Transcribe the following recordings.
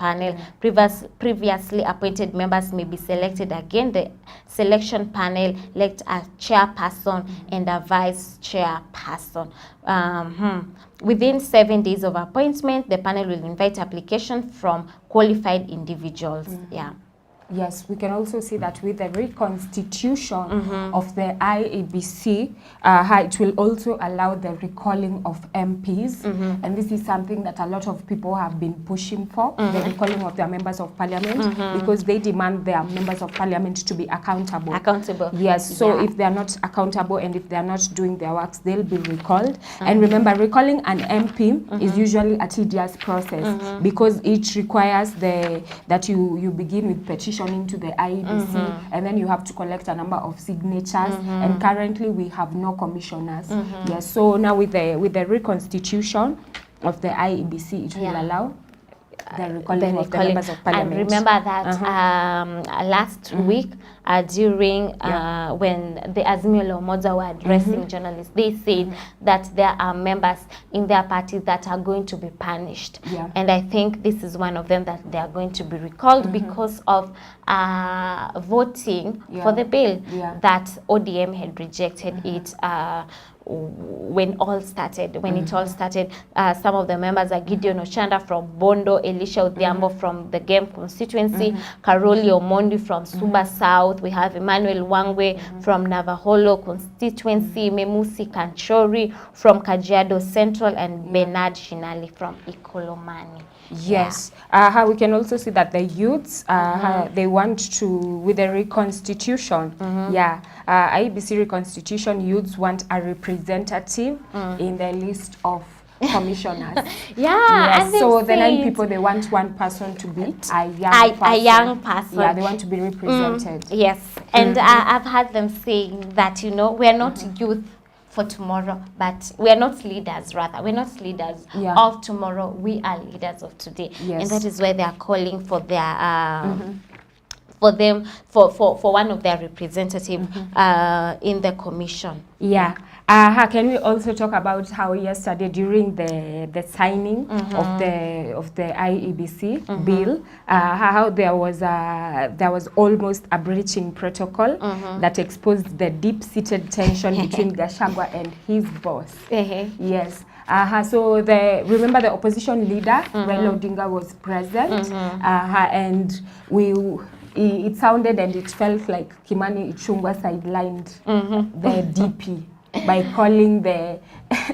panel. Previously appointed members may be selected again. The selection panel elect a chairperson and a vice chairperson. Within 7 days of appointment, the panel will invite application from qualified individuals. Yeah. Yes, we can also see that with the reconstitution of the IEBC, it will also allow the recalling of MPs. And this is something that a lot of people have been pushing for, the recalling of their members of parliament, because they demand their members of parliament to be accountable. Yes, so if they are not accountable and if they are not doing their works, they'll be recalled. And remember, recalling an MP is usually a tedious process because it requires that you begin with petition into the IEBC, and then you have to collect a number of signatures, and currently we have no commissioners. Yes, so now with the reconstitution of the IEBC, it will allow the recalling of the members of parliament. And remember that last week, during when the Azimio la Umoja were addressing journalists, they said that there are members in their party that are going to be punished. And I think this is one of them, that they are going to be recalled because of voting for the bill that ODM had rejected it when it all started. Some of the members are Gideon Oshanda from Bondo, Elisha Odhiambo from the Game constituency, Karoli Omondi from Suba South, we have Emmanuel Wangwe from Navaholo constituency, Memusi Kanchori from Kajiado Central, and Bernard Shinali from Ikolomani. Yes, we can also see that the youths, they want to, with the reconstitution, IEBC reconstitution, youths want a representative in the list of commissioners. So the 9 people, they want one person to be a young person. Yeah, they want to be represented. Yes, and I've heard them saying that, we are not youth for tomorrow, but we are not leaders, rather. We're not leaders of tomorrow. We are leaders of today. And that is why they are calling for their for one of their representatives in the commission. Can we also talk about how yesterday, during the signing of the IEBC bill, how there was almost a breaching protocol that exposed the deep-seated tension between Gachagua and his boss. Yes. So remember the opposition leader, Raila Odinga, was present, and it sounded and it felt like Kimani Ichung'wah sidelined the DP by calling the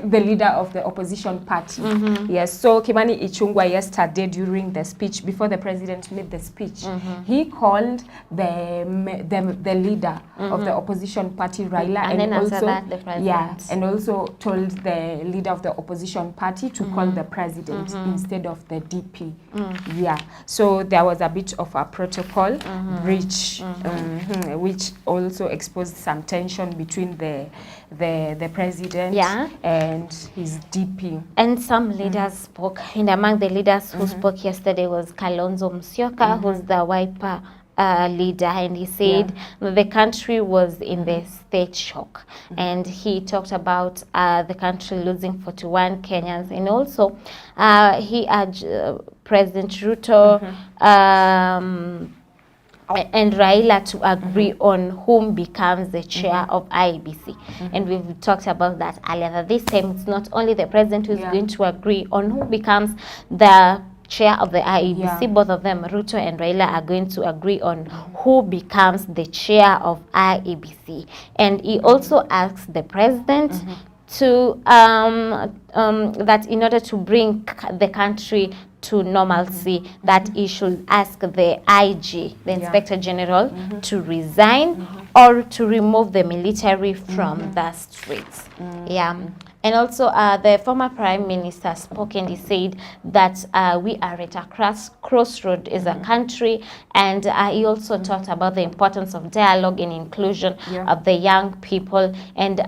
leader of the opposition party. Yes, so Kimani Ichung'wah yesterday, during the speech, before the president made the speech, he called the leader of the opposition party, Raila, and then also that, the president. And also told the leader of the opposition party to call the president instead of the DP. So there was a bit of a protocol breach, which also exposed some tension between the president and his DP. And some leaders spoke, and among the leaders who spoke yesterday was Kalonzo Musyoka, who's the Wiper leader, and he said the country was in the state shock, and he talked about the country losing 41 Kenyans, and also he urged President Ruto and Raila to agree on whom becomes the chair of IEBC. And we've talked about that earlier, that this time it's not only the president who's going to agree on who becomes the chair of the IEBC. Both of them, Ruto and Raila, are going to agree on who becomes the chair of IEBC. And he also asks the president to that in order to bring the country to normalcy, that he should ask the IG, the Inspector General, to resign or to remove the military from the streets. And also the former Prime Minister spoke, and he said that we are at a crossroad as a country, and he also talked about the importance of dialogue and inclusion of the young people, and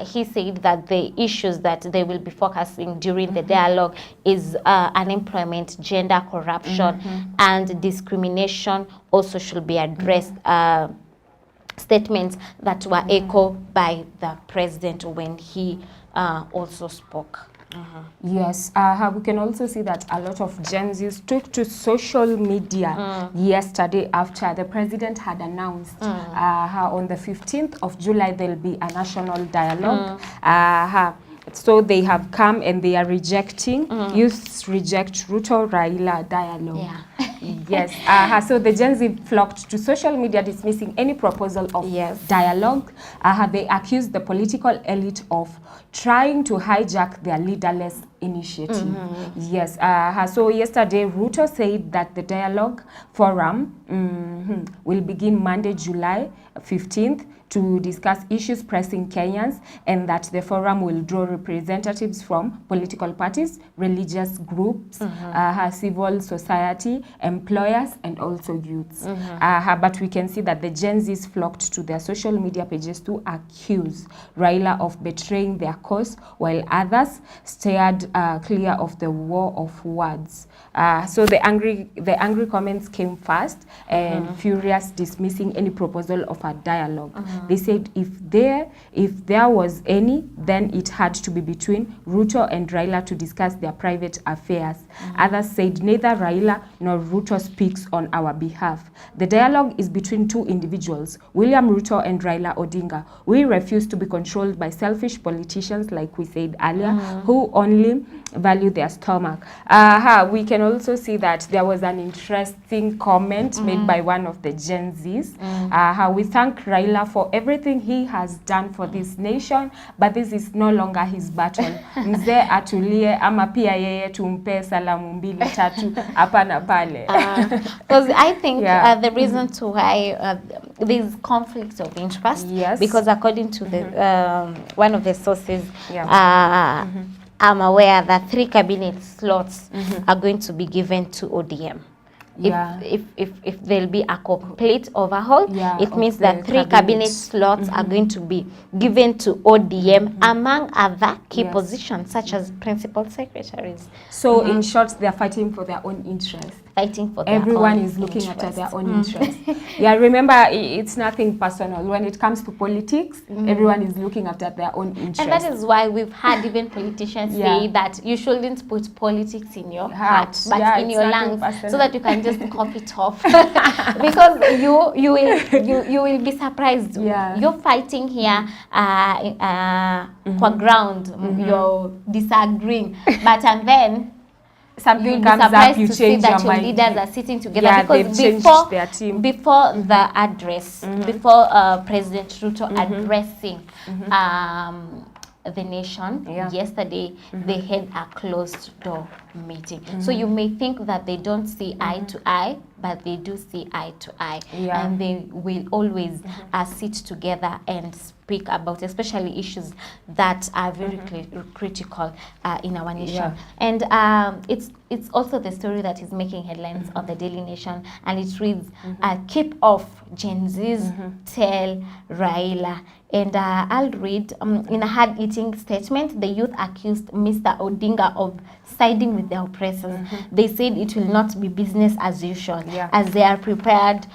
he said that the issues that they will be focusing during the dialogue is unemployment, gender corruption, and discrimination also should be addressed. Statements that were echoed by the president when he also spoke. Yes, we can also see that a lot of Gen Zs took to social media yesterday after the president had announced on the 15th of July there'll be a national dialogue. So they have come and they are rejecting, youth reject Ruto Raila dialogue. Yeah. Yes, so the Gen Z flocked to social media dismissing any proposal of dialogue. They accused the political elite of trying to hijack their leaderless initiative. Yes, so yesterday Ruto said that the dialogue forum will begin Monday, July 15th to discuss issues pressing Kenyans, and that the forum will draw representatives from political parties, religious groups, civil society, employers, and also youths. But we can see that the Gen Zs flocked to their social media pages to accuse Raila of betraying their cause, while others steered clear of the war of words. So the angry comments came fast and furious, dismissing any proposal of a dialogue. They said if there was any, then it had to be between Ruto and Raila to discuss their private affairs. Others said neither Raila nor Ruto speaks on our behalf. The dialogue is between two individuals, William Ruto and Raila Odinga. We refuse to be controlled by selfish politicians, like we said earlier, who only value their stomach. We can also see that there was an interesting comment made by one of the Gen Zs. We thank Raila for everything he has done for this nation, but this is no longer his battle. Mzee atulie ama pia yeye tumpe salamu mbili tatu hapa na pale. Because I think the reason to why there's conflict of interest, because according to the one of the sources, I'm aware that 3 cabinet slots are going to be given to ODM. If there'll be a complete overhaul, it means that 3 cabinet slots are going to be given to ODM among other key positions such as principal secretaries. So in short, they're fighting for their own interest. Everyone is looking after their own interest. Remember, it's nothing personal. When it comes to politics, everyone is looking after their own interest. And that is why we've had even politicians say that you shouldn't put politics in your heart, but in your lungs, so that you can just cough it off. Because you will be surprised. You're fighting here for ground, you're disagreeing, but and then something comes up, you change that your your mind. leaders are sitting together, because before the address, before President Ruto addressing the nation yesterday, they had a closed door meeting. So you may think that they don't see eye to eye, but they do see eye to eye, and they will always sit together and speak about especially issues that are very critical in our nation. And it's also the story that is making headlines on the Daily Nation, and it reads, keep off Gen Z's tell Raila. And I'll read, in a hard-hitting statement, the youth accused Mr. Odinga of siding with the oppressors. They said it will not be business as usual, as they are prepared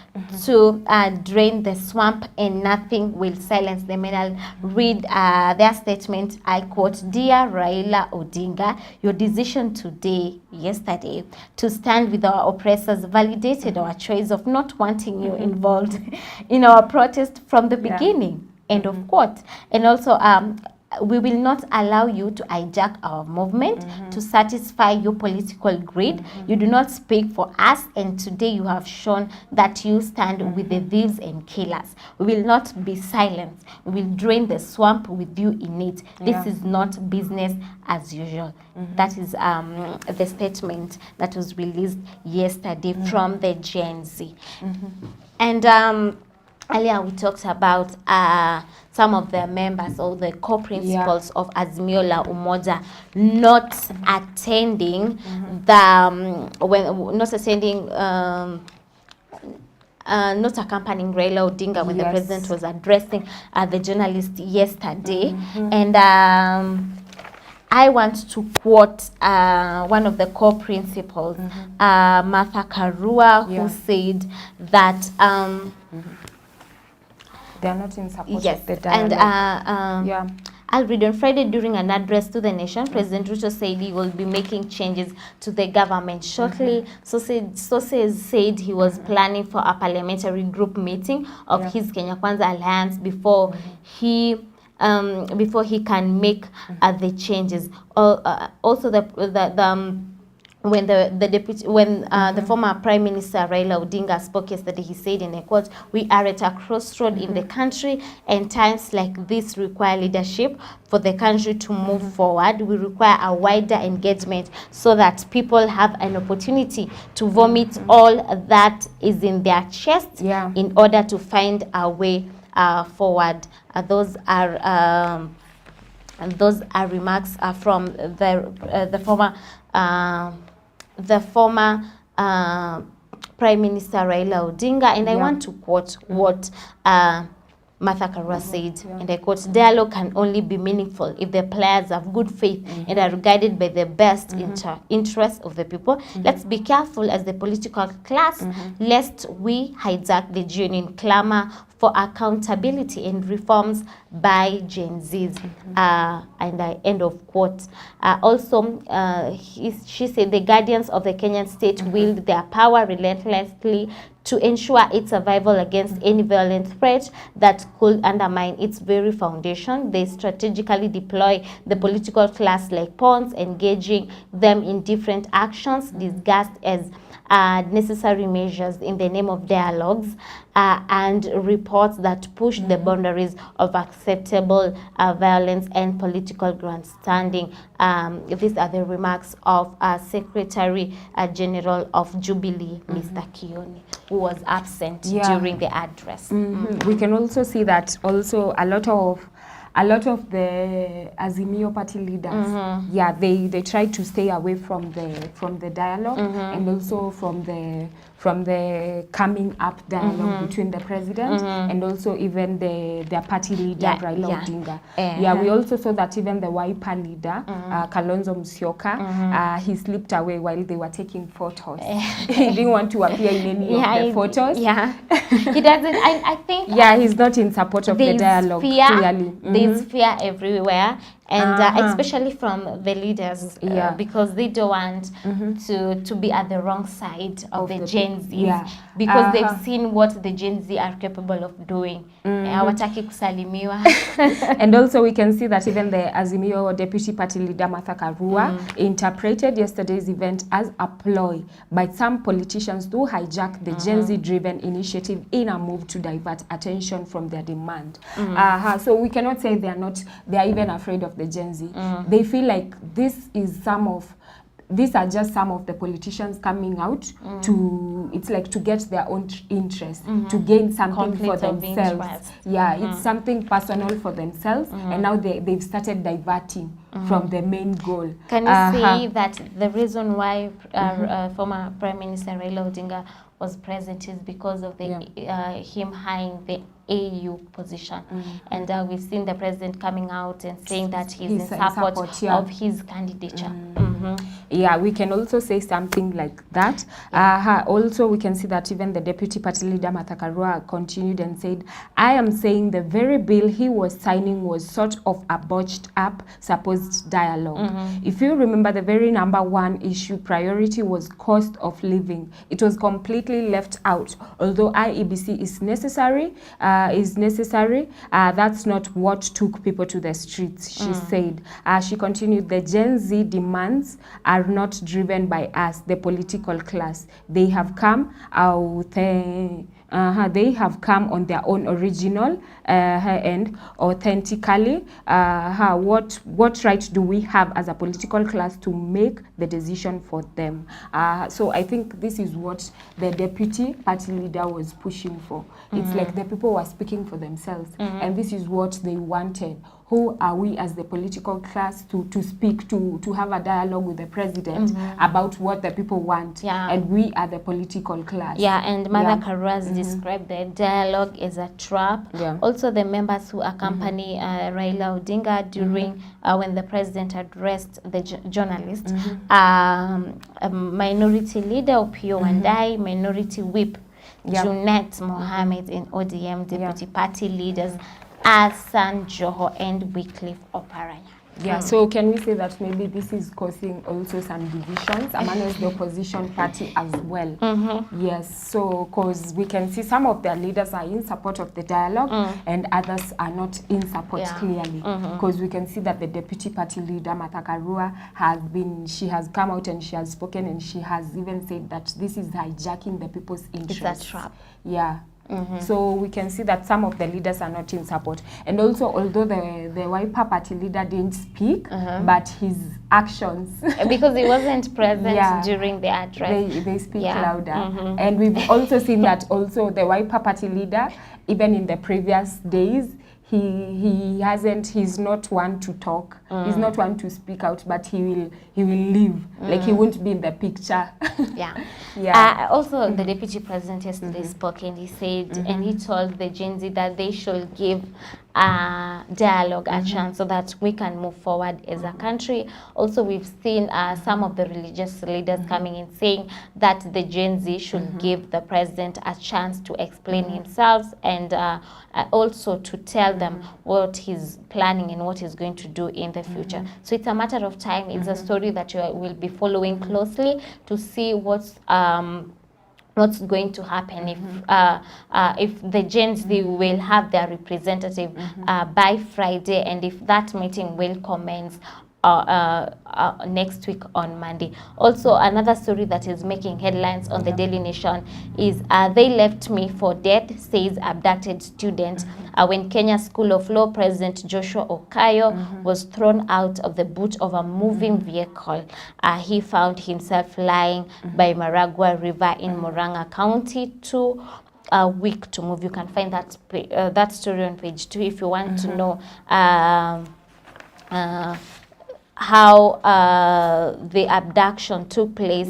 to drain the swamp and nothing will silence them. And I'll read their statement. I quote, "Dear Raila Odinga, your decision yesterday, to stand with our oppressors validated our choice of not wanting you involved in our protest from the beginning." End of quote. And also, we will not allow you to hijack our movement to satisfy your political greed. You do not speak for us, and today you have shown that you stand with the thieves and killers. We will not be silent. We will drain the swamp with you in it. This is not business as usual. That is the statement that was released yesterday from the Gen Z. And earlier we talked about some of the members or the co-principals of Azimio la Umoja not attending not accompanying Raila Odinga when the president was addressing the journalist yesterday. And I want to quote one of the co-principals, Martha Karua, who said that they are not in support of the dialogue. And I'll read on Friday during an address to the nation, President Ruto said he will be making changes to the government shortly. Sources said he was planning for a parliamentary group meeting of his Kenya Kwanza Alliance before he can make the changes. Also, when the former Prime Minister Raila Odinga spoke yesterday, he said in a quote, "We are at a crossroad in the country, and times like this require leadership for the country to move forward. We require a wider engagement so that people have an opportunity to vomit all that is in their chest in order to find a way forward." Those are remarks from the former Prime Minister Raila Odinga, and I want to quote what Martha Karua said, and I quote, "Dialogue can only be meaningful if the players have good faith and are guided by the best interests of the people. Let's be careful as the political class lest we hijack the genuine clamor for accountability and reforms by Gen Zs." And I end of quote. Also, she said the guardians of the Kenyan state wield their power relentlessly to ensure its survival against any violent threat that could undermine its very foundation. They strategically deploy the political class like pawns, engaging them in different actions discussed as necessary measures in the name of dialogues and reports that push the boundaries of acceptable violence and political grandstanding. These are the remarks of Secretary General of Jubilee, Mr. Kioni, who was absent during the address. We can also see that also a lot of the Azimio party leaders, they try to stay away from the dialogue and also from the coming up dialogue between the president and also even their party leader Raila Odinga. We also saw that even the Wiper leader Kalonzo Musyoka, he slipped away while they were taking photos. He didn't want to appear in any of the photos. He doesn't. I think. He's not in support of the dialogue. Clearly, there's fear everywhere. And especially from the leaders, because they don't want to be at the wrong side of the Gen Zs, because they've seen what the Gen Z are capable of doing. Hawataki kusalimiwa. And also we can see that even the Azimio Deputy Party Leader Martha Karua interpreted yesterday's event as a ploy by some politicians to hijack the Gen Z-driven initiative in a move to divert attention from their demand. So we cannot say they are even afraid of the Gen Z. They feel like these are just some of the politicians coming out to get their own interest, to gain something for themselves. It's something personal for themselves, and now they've started diverting from the main goal. Can you say that the reason why former Prime Minister Raila Odinga was present is because of him eyeing the AU position, and we've seen the president coming out and saying that he's in support of his candidature. We can also say something like that. Also, we can see that even the Deputy Party Leader Martha Karua continued and said, "I am saying the very bill he was signing was sort of a botched up supposed dialogue." If you remember, the very number one issue priority was cost of living. It was completely left out. Although IEBC is necessary, that's not what took people to the streets, she said. She continued, "The Gen Z demands are not driven by us, the political class. They have come they have come on their own original and authentically. What right do we have as a political class to make the decision for them?" So I think this is what the Deputy Party Leader was pushing for. It's like the people were speaking for themselves, and this is what they wanted. Who are we as the political class to speak, to have a dialogue with the president about what the people want? And we are the political class. And Martha Karua described the dialogue as a trap. Also, the members who accompany Raila Odinga during when the president addressed the journalists, Minority Leader Opiyo Wandayi, Minority Whip Junet Mohammed in ODM, Deputy Party Leaders Hassan Joho and Wycliffe Oparanya. Yeah, so can we say that maybe this is causing also some divisions amongst the opposition party as well? Yes, so because we can see some of their leaders are in support of the dialogue and others are not in support clearly. Because we can see that the deputy party leader, Martha Karua, she has come out and she has spoken and she has even said that this is hijacking the people's interests. It's a trap. Yeah. So we can see that some of the leaders are not in support. And also, although the Wiper party leader didn't speak, but his actions... because he wasn't present during the address. They speak louder. And we've also seen that also the Wiper party leader, even in the previous days, he's not one to talk. He's not one to speak out, but he will leave. Like he won't be in the picture. Also, the deputy president yesterday spoke and he said, and he told the Gen Z that they should give dialogue a chance so that we can move forward as a country. Also, we've seen some of the religious leaders coming in saying that the Gen Z should give the president a chance to explain himself and also to tell them what he's planning and what he's going to do in the future. So it's a matter of time. It's a story that you will be following closely to see what's going to happen if the Gen Z will have their representative by Friday, and if that meeting will commence next week on Monday. Also, another story that is making headlines on the Daily Nation is They Left Me for Dead, says abducted student. When Kenya School of Law President Joshua Okayo was thrown out of the boot of a moving vehicle, he found himself lying by Maragua River in Murang'a County. A week to move. You can find that story on page 2 if you want to know how the abduction took place,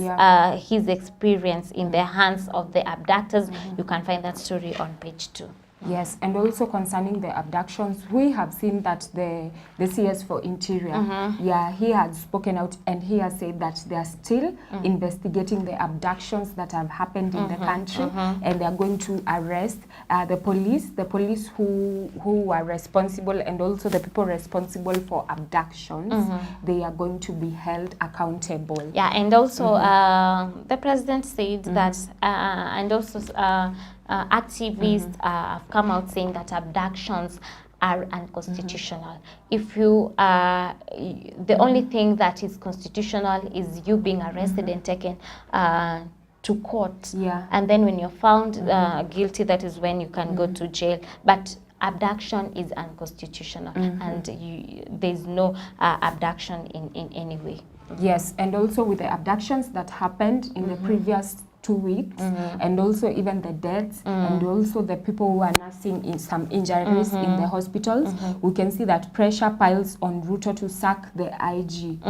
his experience in the hands of the abductors. You can find that story on page 2. Yes, and also concerning the abductions, we have seen that the CS for Interior, he has spoken out and he has said that they are still investigating the abductions that have happened in the country, and they are going to arrest the police who are responsible, and also the people responsible for abductions. They are going to be held accountable. Yeah, and also the president said that, and also activists have come out saying that abductions are unconstitutional. If you, the only thing that is constitutional is you being arrested and taken to court. And then when you're found guilty, that is when you can go to jail. But abduction is unconstitutional, and there's no abduction in any way. Yes, and also with the abductions that happened in the previous 2 weeks, and also even the deaths, and also the people who are nursing in some injuries in the hospitals, we can see that pressure piles on Ruto to sack the IG,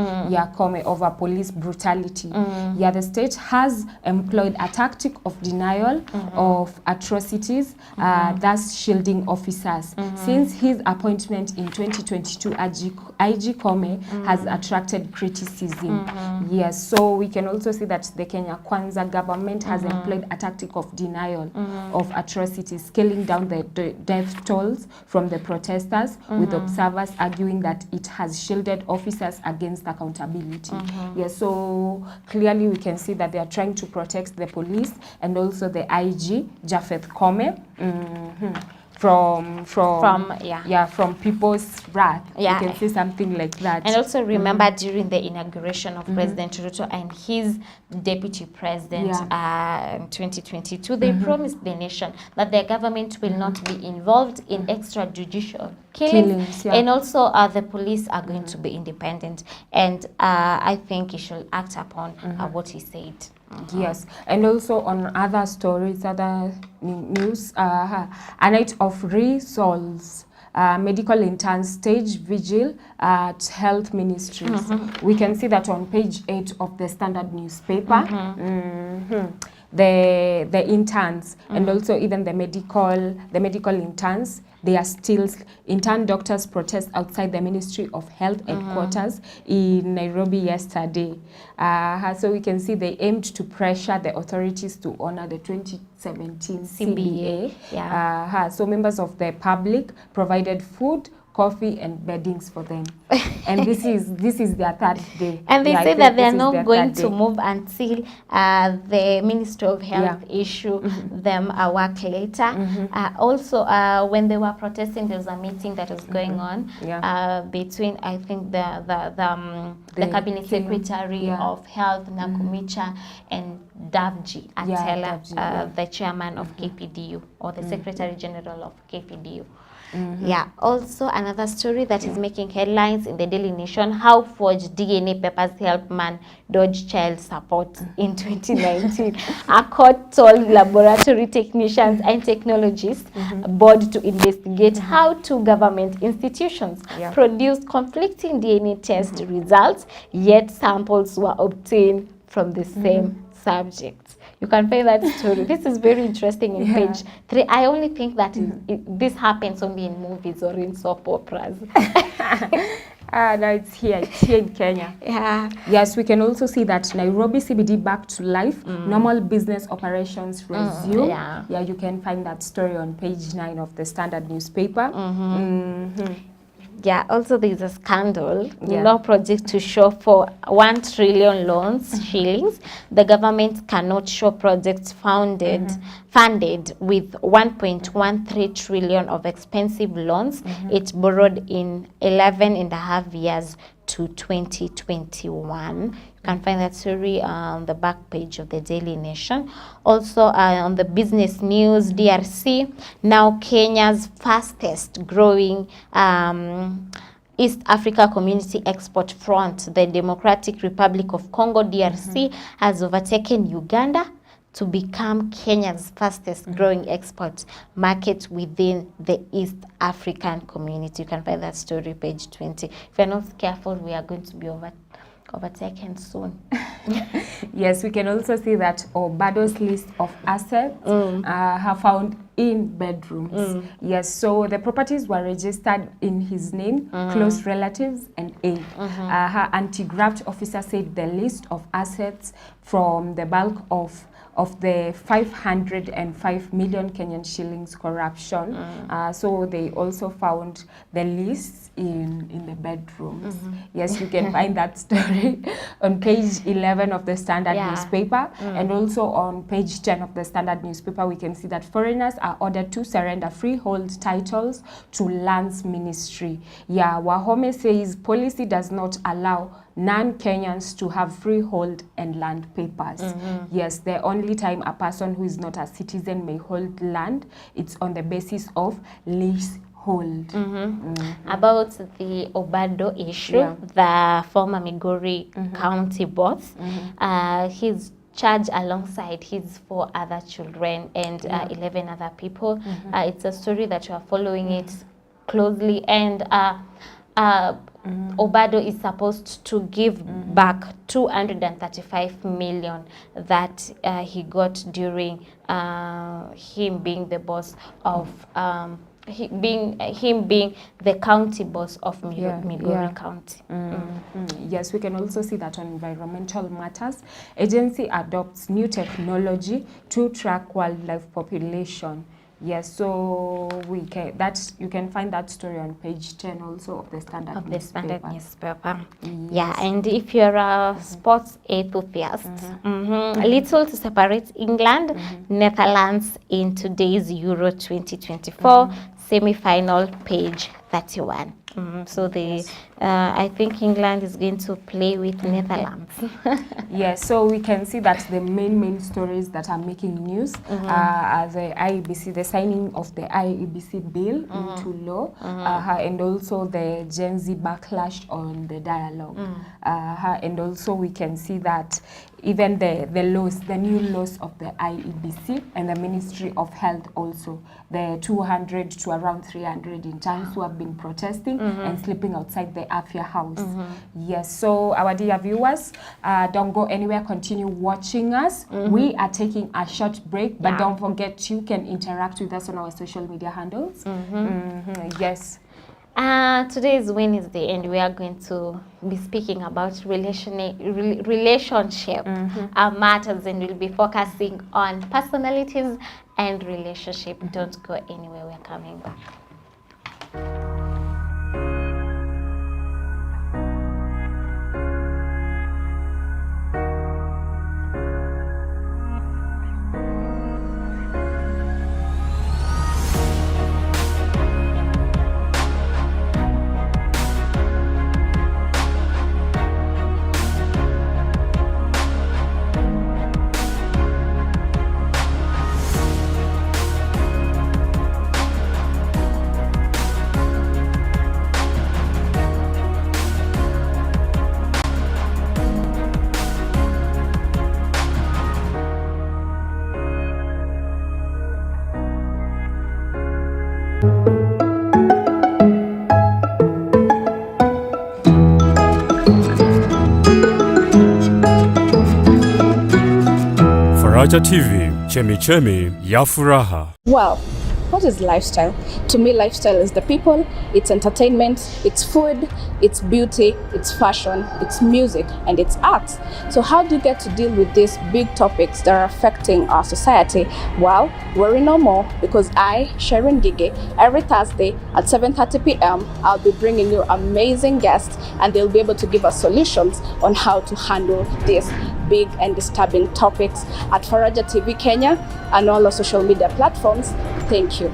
Koome, over police brutality. The state has employed a tactic of denial of atrocities, thus shielding officers. Since his appointment in 2022, IG Koome has attracted criticism. Yes, so we can also see that the Kenya Kwanza government has employed a tactic of denial of atrocities, scaling down the death tolls from the protesters, with observers arguing that it has shielded officers against accountability. Yes, so clearly we can see that they are trying to protect the police and also the IG, Japhet Koome, from people's wrath. You can say something like that. And also remember during the inauguration of President Ruto and his deputy president in 2022, they promised the nation that their government will not be involved in extrajudicial killings, and also the police are going to be independent. And I think he should act upon what he said. Yes, and also on other stories, other news, a night of resolves. Medical interns stage vigil at health ministries. We can see that on page 8 of the Standard newspaper. the interns and also even the medical interns. They are still, intern doctors protest outside the Ministry of Health headquarters in Nairobi yesterday. So we can see they aimed to pressure the authorities to honor the 2017 CBA. Yeah. So members of the public provided food, coffee and beddings for them. And this is their third day. And they Yeah, say I that think they are this is not their going third to day. move until the Ministry of Health issue them a work letter. Also, when they were protesting, there was a meeting that was going on between, I think, the Cabinet Secretary of Health, Nakumicha, and Davji Atela, Davji, the chairman of KPDU, or the Secretary General of KPDU. Yeah, also another story that is making headlines in the Daily Nation: how forged DNA papers help man dodge child support in 2019. A court told laboratory technicians and technologists board to investigate how two government institutions produced conflicting DNA test results, yet samples were obtained from the same subjects. You can find that story. This is very interesting in page 3. I only think that this happens only in movies or in soap operas. No, it's here in Kenya. Yeah. Yes, we can also see that Nairobi CBD back to life. Normal business operations resume. Yeah, you can find that story on page 9 of the Standard newspaper. Yeah, also there's a scandal. Law project to show for 1 trillion loans shillings. The government cannot show projects funded with 1.13 trillion of expensive loans it borrowed in 11 and a half years to 2021. You can find that story on the back page of the Daily Nation. Also on the business news, DRC, now Kenya's fastest growing East Africa Community Export Front. The Democratic Republic of Congo, DRC, has overtaken Uganda to become Kenya's fastest growing export market within the East African community. You can find that story, page 20. If you're not careful, we are going to be overtaken soon. Yes, we can also see that Obado's list of assets have found in bedrooms. Yes, so the properties were registered in his name, close relatives and aid. Her anti-graft officer said the list of assets from the bulk of the 505 million Kenyan shillings corruption. So they also found the lists in the bedrooms. Yes, you can find that story on page 11 of the Standard newspaper. And also on page 10 of the Standard newspaper, we can see that foreigners are ordered to surrender freehold titles to Lands Ministry. Yeah, Wahome says policy does not allow non-Kenyans to have freehold and land papers. Yes, the only time a person who is not a citizen may hold land, it's on the basis of leasehold. About the Obado issue, the former Migori County boss, he's charged alongside his 4 other children and 11 other people. It's a story that you are following it closely, and Obado is supposed to give back 235 million that he got during him being the boss of him being the county boss of Migori County. Yes, we can also see that on environmental matters, agency adopts new technology to track wildlife population. Yes, so you can find that story on page 10 also of the Standard newspaper. Yeah, and if you're a sports enthusiast, little to separate England, Netherlands in today's Euro 2024 semi-final, page 31. So I think England is going to play with Netherlands. Yes, so we can see that the main stories that are making news are the IEBC, the signing of the IEBC bill into law, and also the Gen Z backlash on the dialogue. And also we can see that even the new laws of the IEBC and the Ministry of Health also, the 200 to around 300 interns who have been protesting, and sleeping outside the Afya house. Yes, so our dear viewers, don't go anywhere, continue watching us. We are taking a short break, but don't forget you can interact with us on our social media handles. Yes. Today is Wednesday, and we are going to be speaking about relationship matters, and we'll be focusing on personalities and relationship. Don't go anywhere, we're coming back. Faraja TV, chemichemi ya furaha. Well, what is lifestyle? To me, lifestyle is the people, it's entertainment, it's food, it's beauty, it's fashion, it's music, and it's art. So how do you get to deal with these big topics that are affecting our society? Well, worry no more, because I, Sharon Gige, every Thursday at 7:30 p.m, I'll be bringing you amazing guests, and they'll be able to give us solutions on how to handle these big and disturbing topics at Faraja TV Kenya and all our social media platforms. Thank you.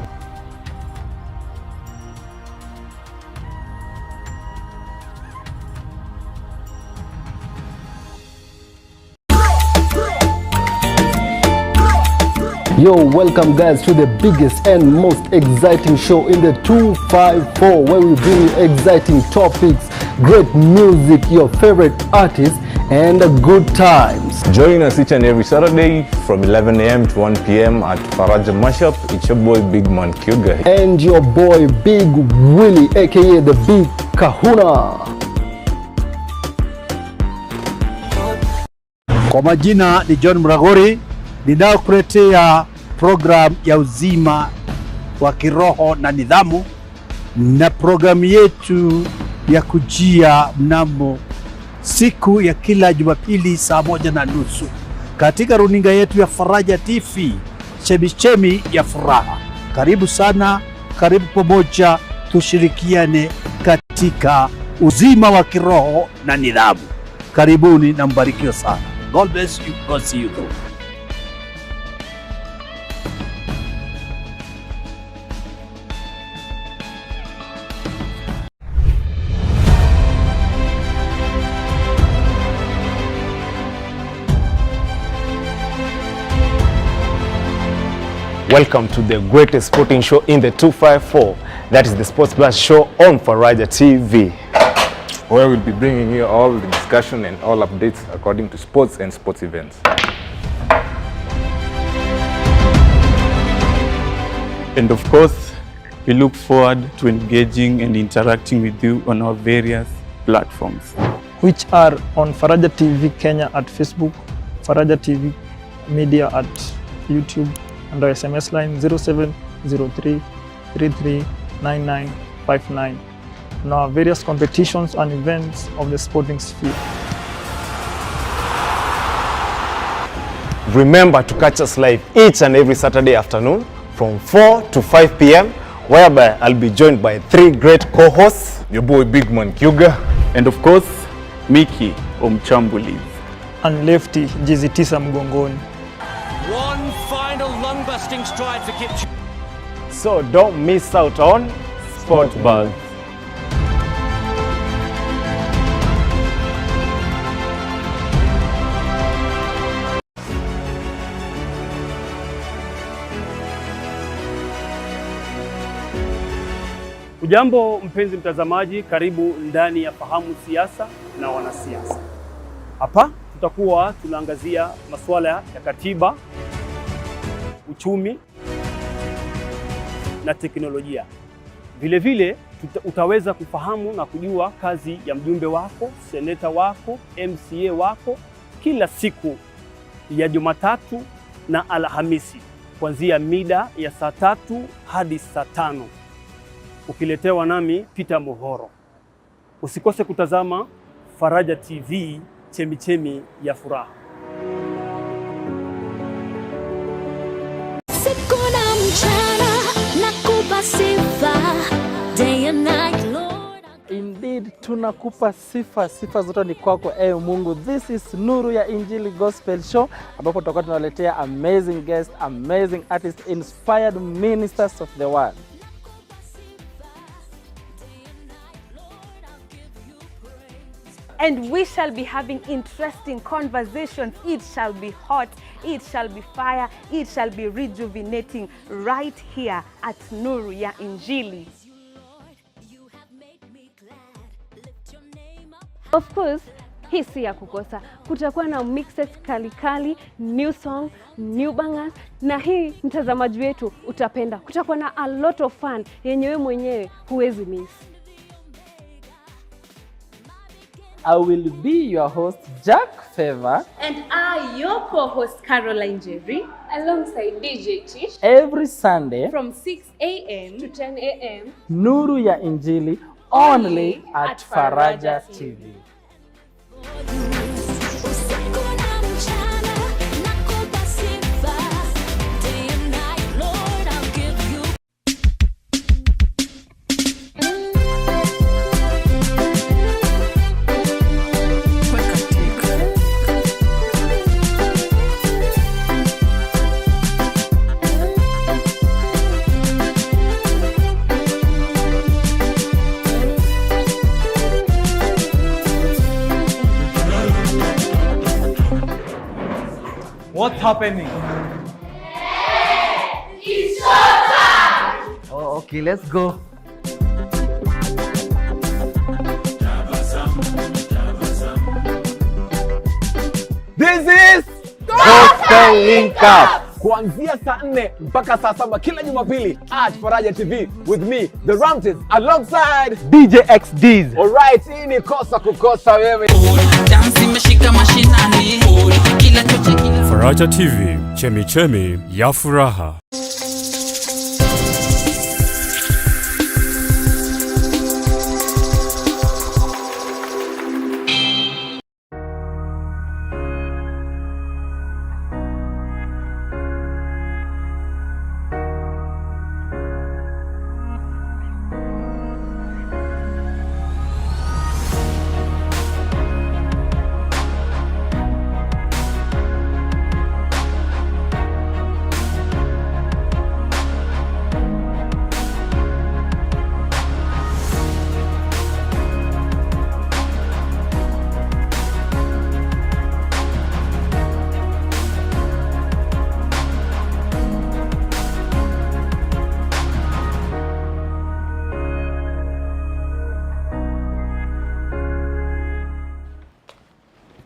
Yo, welcome guys to the biggest and most exciting show in the 254, where we bring you exciting topics, great music, your favorite artists, and good times. Join us each and every Saturday from 11 a.m. to 1 p.m. at Faraja Mashup. It's your boy Big Man Kyuga. And your boy Big Willie, aka the Big Kahuna. Kwa majina ni John Mragori, ninaokuletea program ya uzima wa kiroho na nidhamu, na programu yetu ya kujia mnamo siku ya kila Jumapili saa 1:30 katika runinga yetu ya Faraja TV, chemichemi ya furaha. Karibu sana, karibu pamoja, tushirikiane katika uzima wa kiroho na nidhamu. Karibuni na mbarikiwe sana. God bless you. God see you through. Welcome to the greatest sporting show in the 254. That is the Sports Blast show on Faraja TV, where we'll be bringing you all the discussion and all updates according to sports and sports events. And of course, we look forward to engaging and interacting with you on our various platforms, which are on Faraja TV Kenya at Facebook, Faraja TV Media at YouTube, and our SMS line 0703 339959, and our various competitions and events of the sporting sphere. Remember to catch us live each and every Saturday afternoon from 4 to 5 p.m, whereby I'll be joined by 3 great co-hosts, your boy Big Man Kyuga, and of course, Mickey Omchambulis, and Lefty Jizitisa Mgongoni. One final lung-busting stride for Kipchoge. So don't miss out on Sport Buzz. Ujambo mpenzi mtazamaji, karibu ndani ya Fahamu Siasa na Wanasiasa. Hapa tutakuwa tunaangazia masuala ya katiba, uchumi na teknolojia. Vile vile utaweza kufahamu na kujua kazi ya mjumbe wako, seneta wako, MCA wako kila siku ya Jumatatu na Alhamisi kuanzia mida ya saa 3 hadi saa 5, ukiletewa nami Peter Mohoro. Usikose kutazama Faraja TV, chemichemi ya furaha. Siku na mchana nakupa sifa, day and night, Lord. Indeed, tunakupa sifa, sifa zote ni kwako Mungu. This is Nuru ya Injili Gospel Show, ambapo tutakuwa tunaletea amazing guests, amazing artists, inspired ministers of the word. And we shall be having interesting conversations. It shall be hot, it shall be fire, it shall be rejuvenating right here at Nuru ya Injili. Of course, hii si ya kukosa. Kutakuwa na mixes kali, new song, new bangers, na hii mtazamaji wetu utapenda. Kutakuwa na a lot of fun yenye wewe mwenyewe huwezi miss. I will be your host, Jack Favor. And I, your co-host, Caroline Jerry, alongside DJ Tish. Every Sunday from 6 a.m. to 10 a.m. Nuru ya Injili, only at Faraja TV. What's happening? It's showtime! Oh, okay, let's go. This is Gospel Link Up. kuanzia saa 4 mpaka saa 7 kila Jumapili at Faraja TV with me, The Ramses, alongside DJ XDs. Alright, hii ni kosa kukosa wewe. Faraja TV, chemichemi ya furaha.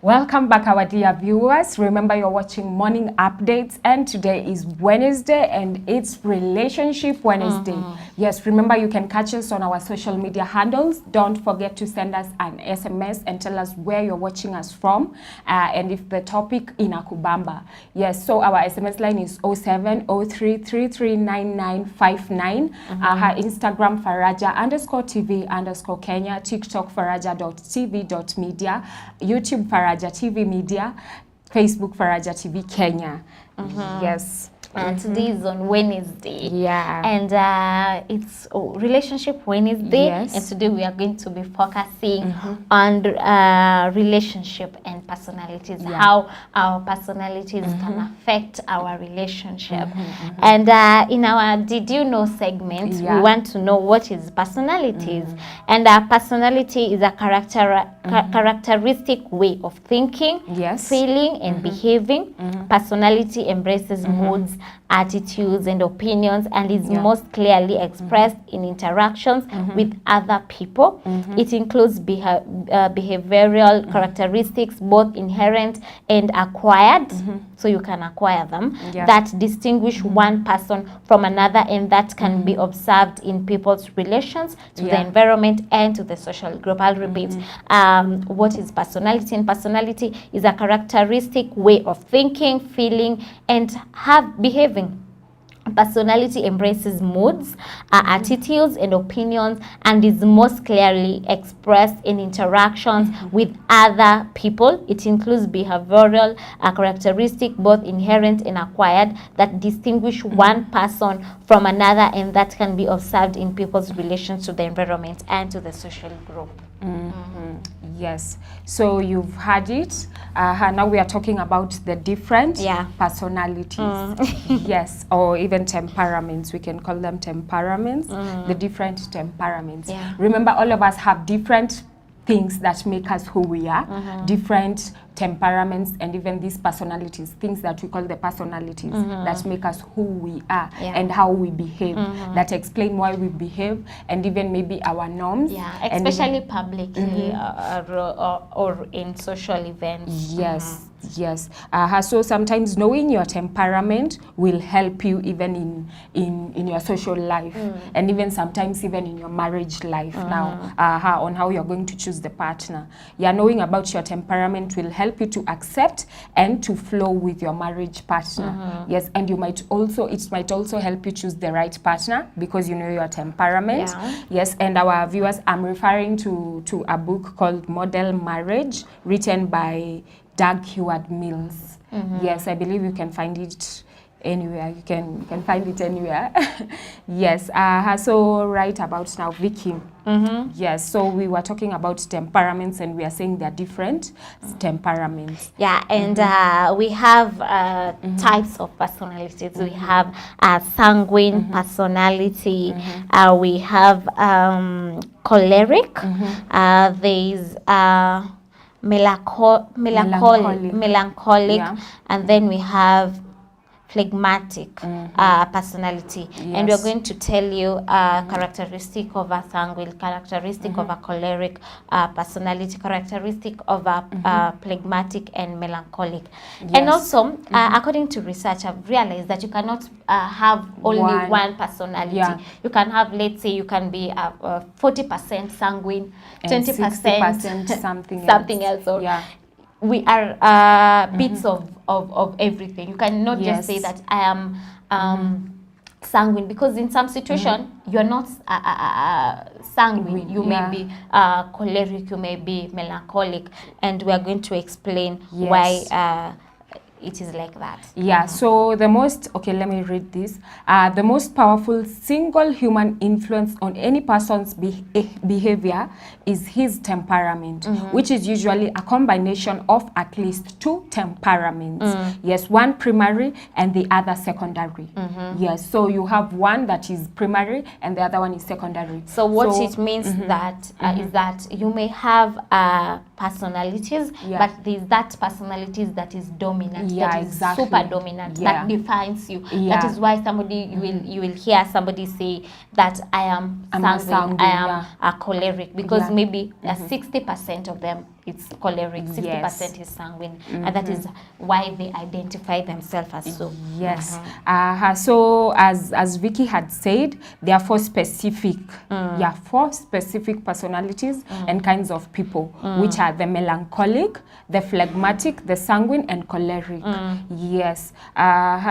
Welcome back, our dear viewers. Remember, you're watching Morning Updates, and today is Wednesday, and it's Relationship Wednesday. Yes, remember, you can catch us on our social media handles. Don't forget to send us an SMS and tell us where you're watching us from, and if the topic inakubamba. Yes, so our SMS line is 0703339959. Her Instagram, Faraja_TV_Kenya, TikTok, Faraja.tv.media, YouTube, Faraja TV Media, Facebook, Faraja TV Kenya. Yes. Today is on Wednesday. Yeah. And it's Relationship Wednesday. Yes. And today we are going to be focusing on relationship and personalities, how our personalities can affect our relationship. And in our Did You Know segment, we want to know what is personalities. And personality is a characteristic way of thinking, feeling, and behaving. Personality embraces moods, attitudes, and opinions, and is most clearly expressed in interactions with other people. It includes behavioral characteristics, both inherent and acquired. so you can acquire them, Yeah. that distinguish one person from another, and that can be observed in people's relations to the Yeah. environment and to the social group. I'll repeat. What is personality? And personality is a characteristic way of thinking, feeling, and behaving. Personality embraces moods, attitudes, and opinions, and is most clearly expressed in interactions with other people. It includes behavioral characteristics, both inherent and acquired, that distinguish one person from another, and that can be observed in people's relations to the environment and to the social group. Yes, so you've heard it. Now we are talking about the different personalities. Yes, or even temperaments. We can call them temperaments. The different temperaments. Yeah. Remember, all of us have different things that make us who we are, different temperaments, and even these personalities, things that we call the personalities that make us who we are and how we behave, that explain why we behave, and even maybe our norms. Yeah, especially publicly or in social events. Yes. Yes. So sometimes knowing your temperament will help you even in your social life, and even sometimes even in your marriage life now, on how you're going to choose the partner. Yeah, knowing about your temperament will help you to accept and to flow with your marriage partner. Yes, and it might also help you choose the right partner because you know your temperament. Yeah. Yes, and our viewers, I'm referring to a book called Model Marriage, written by Doug Heward Mills. Yes, I believe you can find it anywhere. You can find it anywhere. Yes. So right about now, Vicky. Yes. So we were talking about temperaments, and we are saying they're different temperaments. Yeah, and we have types of personalities. We have sanguine personality. We have choleric. There's melancholic, Yeah. and then we have phlegmatic personality. And we're going to tell you characteristic of a sanguine, characteristic of a choleric personality, characteristic of a phlegmatic and melancholic. And also, according to research, I've realized that you cannot have only one personality. Yeah. You can have, let's say, you can be 40% sanguine, And 20% 60% something else. Or we are bits of everything. You cannot just say that I am sanguine, because in some situation you're not sanguine. You may be choleric, you may be melancholic, and we are going to explain why it is like that. Yeah, so let me read this. The most powerful single human influence on any person's behavior is his temperament, which is usually a combination of at least two temperaments. Yes, one primary and the other secondary. Yes, so you have one that is primary and the other one is secondary. So what it means that is that you may have personalities, but there's that personalities that is dominant, that is super dominant, that defines you. That is why somebody you will hear somebody say that I am sanguine, I am a choleric, because maybe 60% of them it's choleric, 60% is sanguine, and that is why they identify themselves as so. Yes. So as Vicky had said, there are four specific personalities and kinds of people, which are the melancholic, the phlegmatic, the sanguine, and choleric. Yes.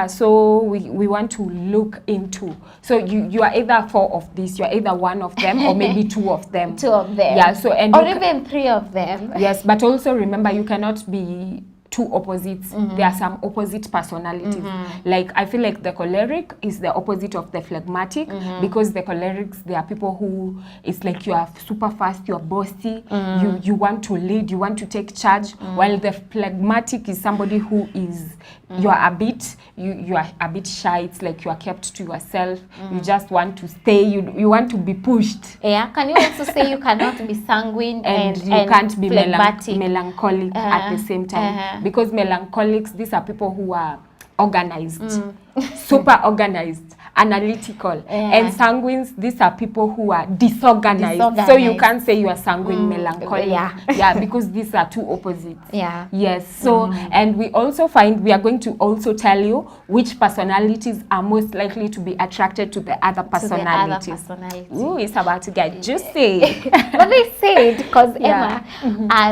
So we want to look into. So you are either four of these, you are either one of them, or maybe two of them. Two of them. Yeah. So or even three of them. Yes, but also remember, you cannot be two opposites. There are some opposite personalities. Like I feel like the choleric is the opposite of the phlegmatic, because the cholerics, they are people who, it's like you are super fast, you are bossy, you want to lead, you want to take charge, while the phlegmatic is somebody who is, you are a bit shy. It's like you are kept to yourself. You just want to stay, you want to be pushed. Yeah, can you also say you cannot be sanguine and you can't be phlegmatic, melancholic at the same time? Because melancholics, these are people who are organized, super organized. analytical. And sanguines, these are people who are disorganized. So you can't say you are sanguine melancholic. Yeah, because these are two opposites. Yes. So and we also find, we are going to also tell you which personalities are most likely to be attracted to the other personalities. Ooh, it's about to get juicy. But they said, because Emma,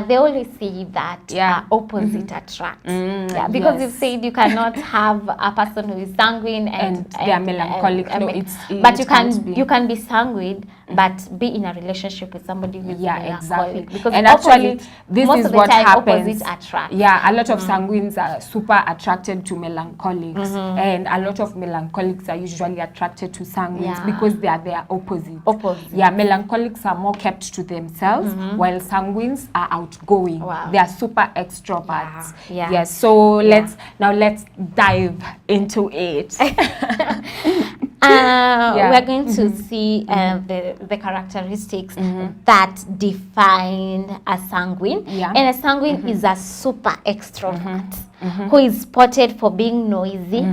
they always say that opposite attract. Because you said you cannot have a person who is sanguine and they are melancholic. But you can be sanguine but be in a relationship with somebody who is melancholic. Because and actually, this most is of the what time, happens. opposite attract. Yeah, a lot of sanguines are super attracted to melancholics, and a lot of melancholics are usually attracted to sanguines because they are their opposites. Yeah, melancholics are more kept to themselves, while sanguines are outgoing. They are super extroverts. Yes. So let's dive into it. We're going to see the characteristics that define a sanguine. And a sanguine is a super extrovert who is spotted for being noisy,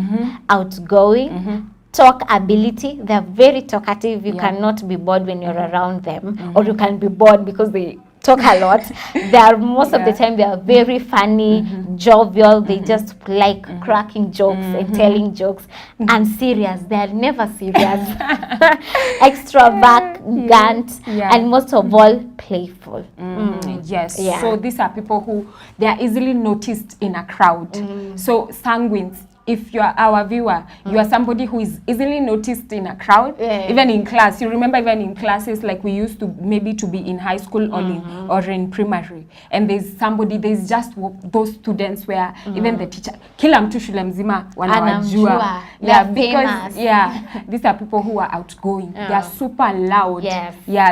outgoing, talk ability. They're very talkative. You cannot be bored when you're around them, or you can be bored because they talk a lot. They are most of the time they are very funny, jovial. They just like cracking jokes and telling jokes, and serious. They are never serious. Extravagant, and most of all playful. Yes. So these are people who they are easily noticed in a crowd. So sanguines, if you are our viewer, you are somebody who is easily noticed in a crowd, even in class. You remember, even in classes, like we used to maybe to be in high school or in primary, and there's just those students where even the teacher, kila mtu shule mzima wanawajua. Because these are people who are outgoing. They are super loud.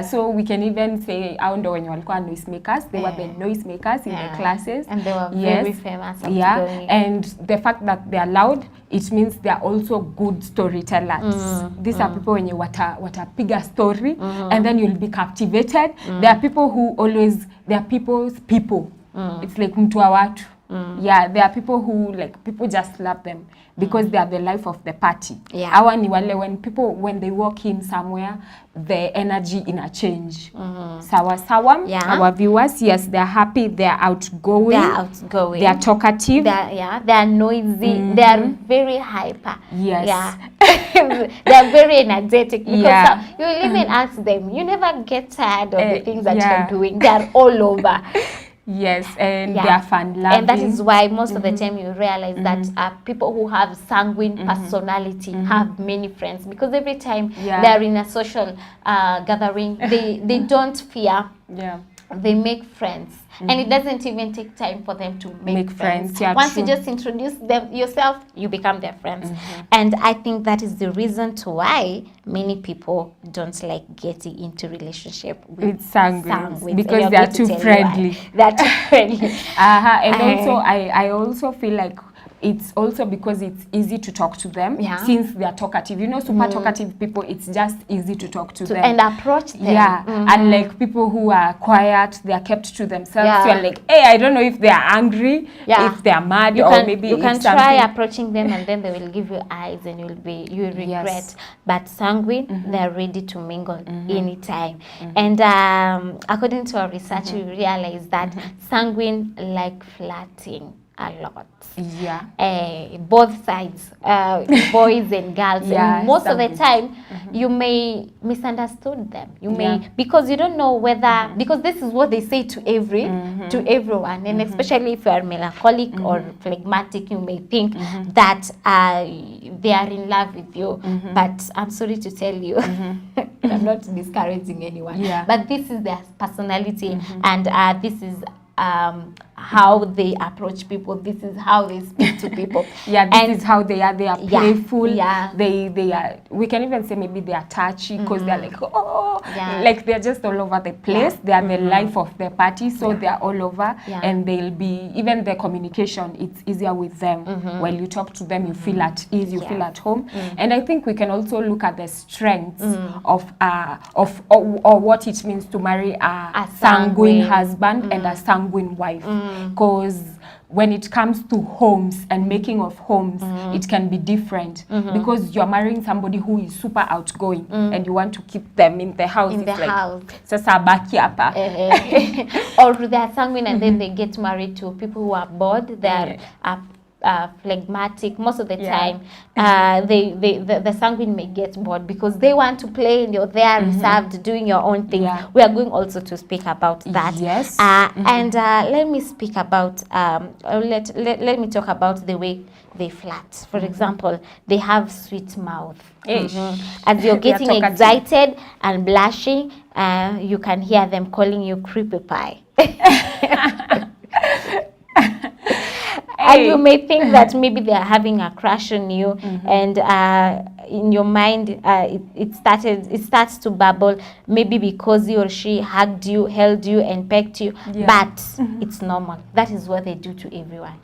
So we can even say when you walikuwa noisemakers, they were the noisemakers in the classes, and they were very famous. And the fact that they are loud, it means they are also good storytellers. These are people when you watapiga story, and then you'll be captivated. There are people who always, they are people's people. It's like mtu wa watu. There are people who, like, people just love them because they are the life of the party. Hawa ni wale, when they walk in somewhere, the energy in a change. Sawa. Our viewers, yes, they are happy, they are outgoing. They are talkative. They are noisy. They are very hyper. They are very energetic. Because you will even ask them, you never get tired of the things that you're doing. They are all over. And they are fun-loving. And that is why most of the time you realize that people who have sanguine personality have many friends, because every time they are in a social gathering, they don't fear. They make friends. And it doesn't even take time for them to make friends. Once you just introduce them yourself, you become their friends. And I think that is the reason to why many people don't like getting into relationship with sanguines, because they are too friendly. They are too friendly. And also, I also feel like it's also because it's easy to talk to them since they are talkative. You know, super talkative people, it's just easy to talk to them. And approach them. And like people who are quiet, they are kept to themselves. You're like, hey, I don't know if they are angry, if they are mad, or maybe you can try approaching them, and then they will give you eyes and you will regret. But sanguine, they are ready to mingle anytime. And according to our research, we realized that sanguine like flirting a lot. Both sides, boys and girls. And most of the time, you may misunderstood them. You may, because you don't know whether, because this is what they say to everyone, and especially if you are melancholic or phlegmatic, you may think that they are in love with you. But I'm sorry to tell you, I'm not discouraging anyone. But this is their personality, and this is how they approach people. This is how they speak to people. This is how they are. They are playful. They are. We can even say maybe they are touchy because they are like, like they're just all over the place. They are the life of the party, so they are all over, and they'll be, even the communication, it's easier with them. When you talk to them, you feel at ease, you feel at home. And I think we can also look at the strengths of what it means to marry a sanguine husband and a sanguine wife. Because when it comes to homes and making of homes, it can be different because you're marrying somebody who is super outgoing and you want to keep them in the house. In the house. Sasa baki hapa. Or they are sanguine and then they get married to people who are bored. They are phlegmatic most of the time. The sanguine may get bored because they want to play and you're there reserved doing your own thing. We are going also to speak about that. Yes. And let me speak about let me talk about the way they flirt. For example, they have sweet mouth. As you're getting excited and blushing, you can hear them calling you creepy pie. And you may think that maybe they are having a crush on you, and in your mind it starts to bubble, maybe because he or she hugged you, held you and pecked you, but it's normal. That is what they do to everyone.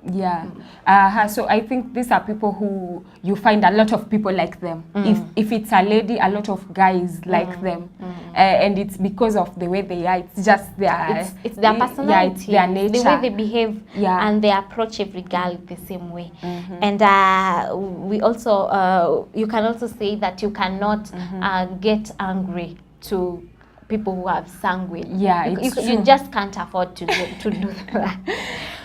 So I think these are people who you find a lot of people like them. If it's a lady, a lot of guys like them, and it's because of the way they are. It's just their it's their personality, it's their nature, the way they behave, and they approach every girl the same way. And we also you can also say that you cannot get angry to people who have sanguine. You just can't afford to do that.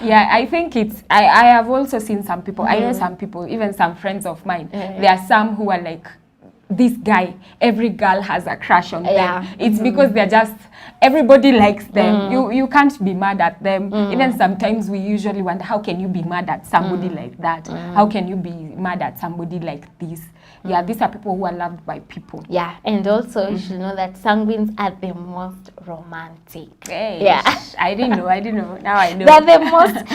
I think it's I have also seen some people, I know some people, even some friends of mine, there are some who are like, this guy, every girl has a crush on them. It's because they're just, everybody likes them. You can't be mad at them. Even sometimes we usually wonder, how can you be mad at somebody like that? How can you be mad at somebody like this? These are people who are loved by people. And also you should know that sanguines are the most romantic. I didn't know. Now I know. They're the most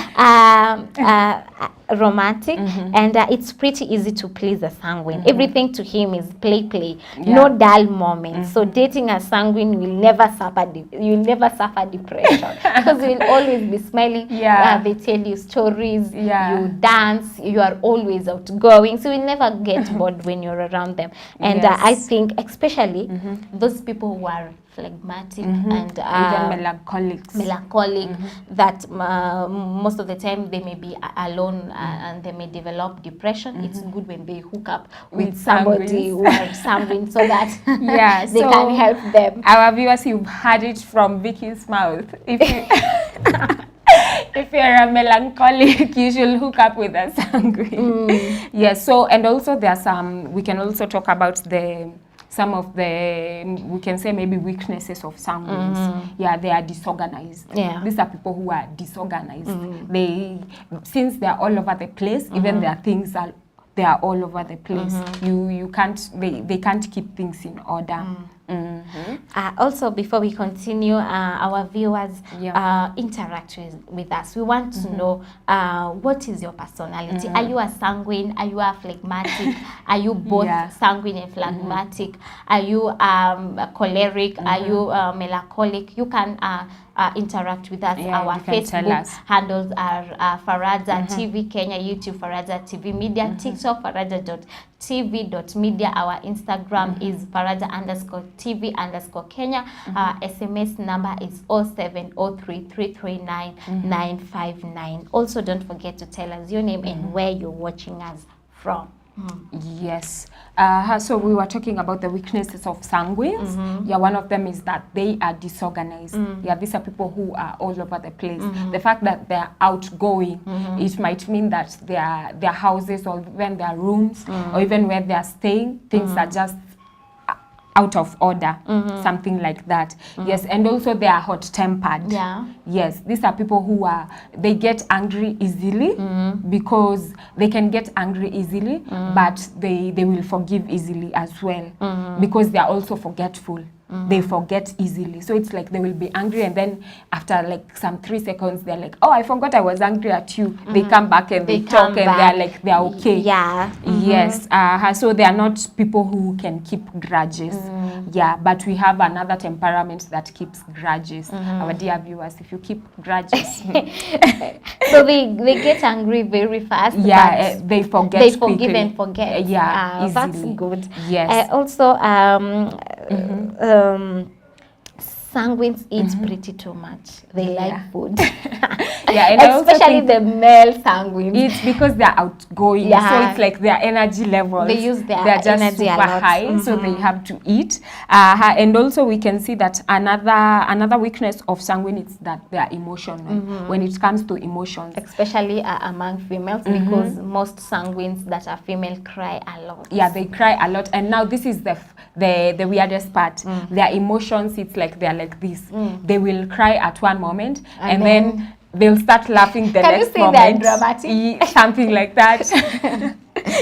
romantic, and it's pretty easy to please a sanguine. Everything to him is play, no dull moments. So dating a sanguine will never suffer. You'll never suffer depression because you'll always be smiling. They tell you stories. You dance. You are always outgoing. So you'll never get bored when you're around them. And I think especially those people who are phlegmatic and even melancholic, that most of the time they may be alone and they may develop depression. It's good when they hook up with somebody who are sanguine so that they can help them. Our viewers, you've heard it from Vicky's mouth. If you if you're a melancholic, you should hook up with a sanguine. So and also there are some, we can also talk about some of the, we can say maybe weaknesses of sanguines. They are disorganized. These are people who are disorganized. Since they are all over the place, even their things are, they are all over the place. You can't, they can't keep things in order. Also, before we continue, our viewers interact with us. We want to know what is your personality. Are you a sanguine? Are you a phlegmatic? Are you both sanguine and phlegmatic? Are you a choleric? Are you melancholic? You can interact with us. Our Facebook handles are Faraja TV Kenya, YouTube Faraja TV Media, TikTok faraja.tv.media. Our Instagram is Faraja_TV_Kenya. Our SMS number is 0703339959. Also, don't forget to tell us your name and where you're watching us from. So we were talking about the weaknesses of sanguines. One of them is that they are disorganized. These are people who are all over the place. The fact that they're outgoing, it might mean that their houses or even their rooms or even where they're staying, things are just out of order, something like that. And also they are hot-tempered. These are people who are, they get angry easily because they can get angry easily, but they will forgive easily as well because they are also forgetful. They forget easily. So it's like they will be angry and then after like some 3 seconds, they're like, oh, I forgot I was angry at you. They come back and they talk and they're like, they're okay. So they are not people who can keep grudges. But we have another temperament that keeps grudges. Our dear viewers, if you keep grudges. So they get angry very fast. They forget They forgive and forget. Easily. That's good. Also, sanguines eat pretty too much. They like food. Yeah, and I also especially think the male sanguines. it's because they're outgoing, so it's like their energy levels. They use their they're just energy super a lot. high, so they have to eat. And also we can see that another weakness of sanguine is that they are emotional when it comes to emotions, especially among females, because most sanguines that are female cry a lot. Yeah, they cry a lot. And now this is the weirdest part. Their emotions, it's like they're like this. They will cry at one moment and then they'll start laughing the next moment. Can you say they're dramatic? Something like that.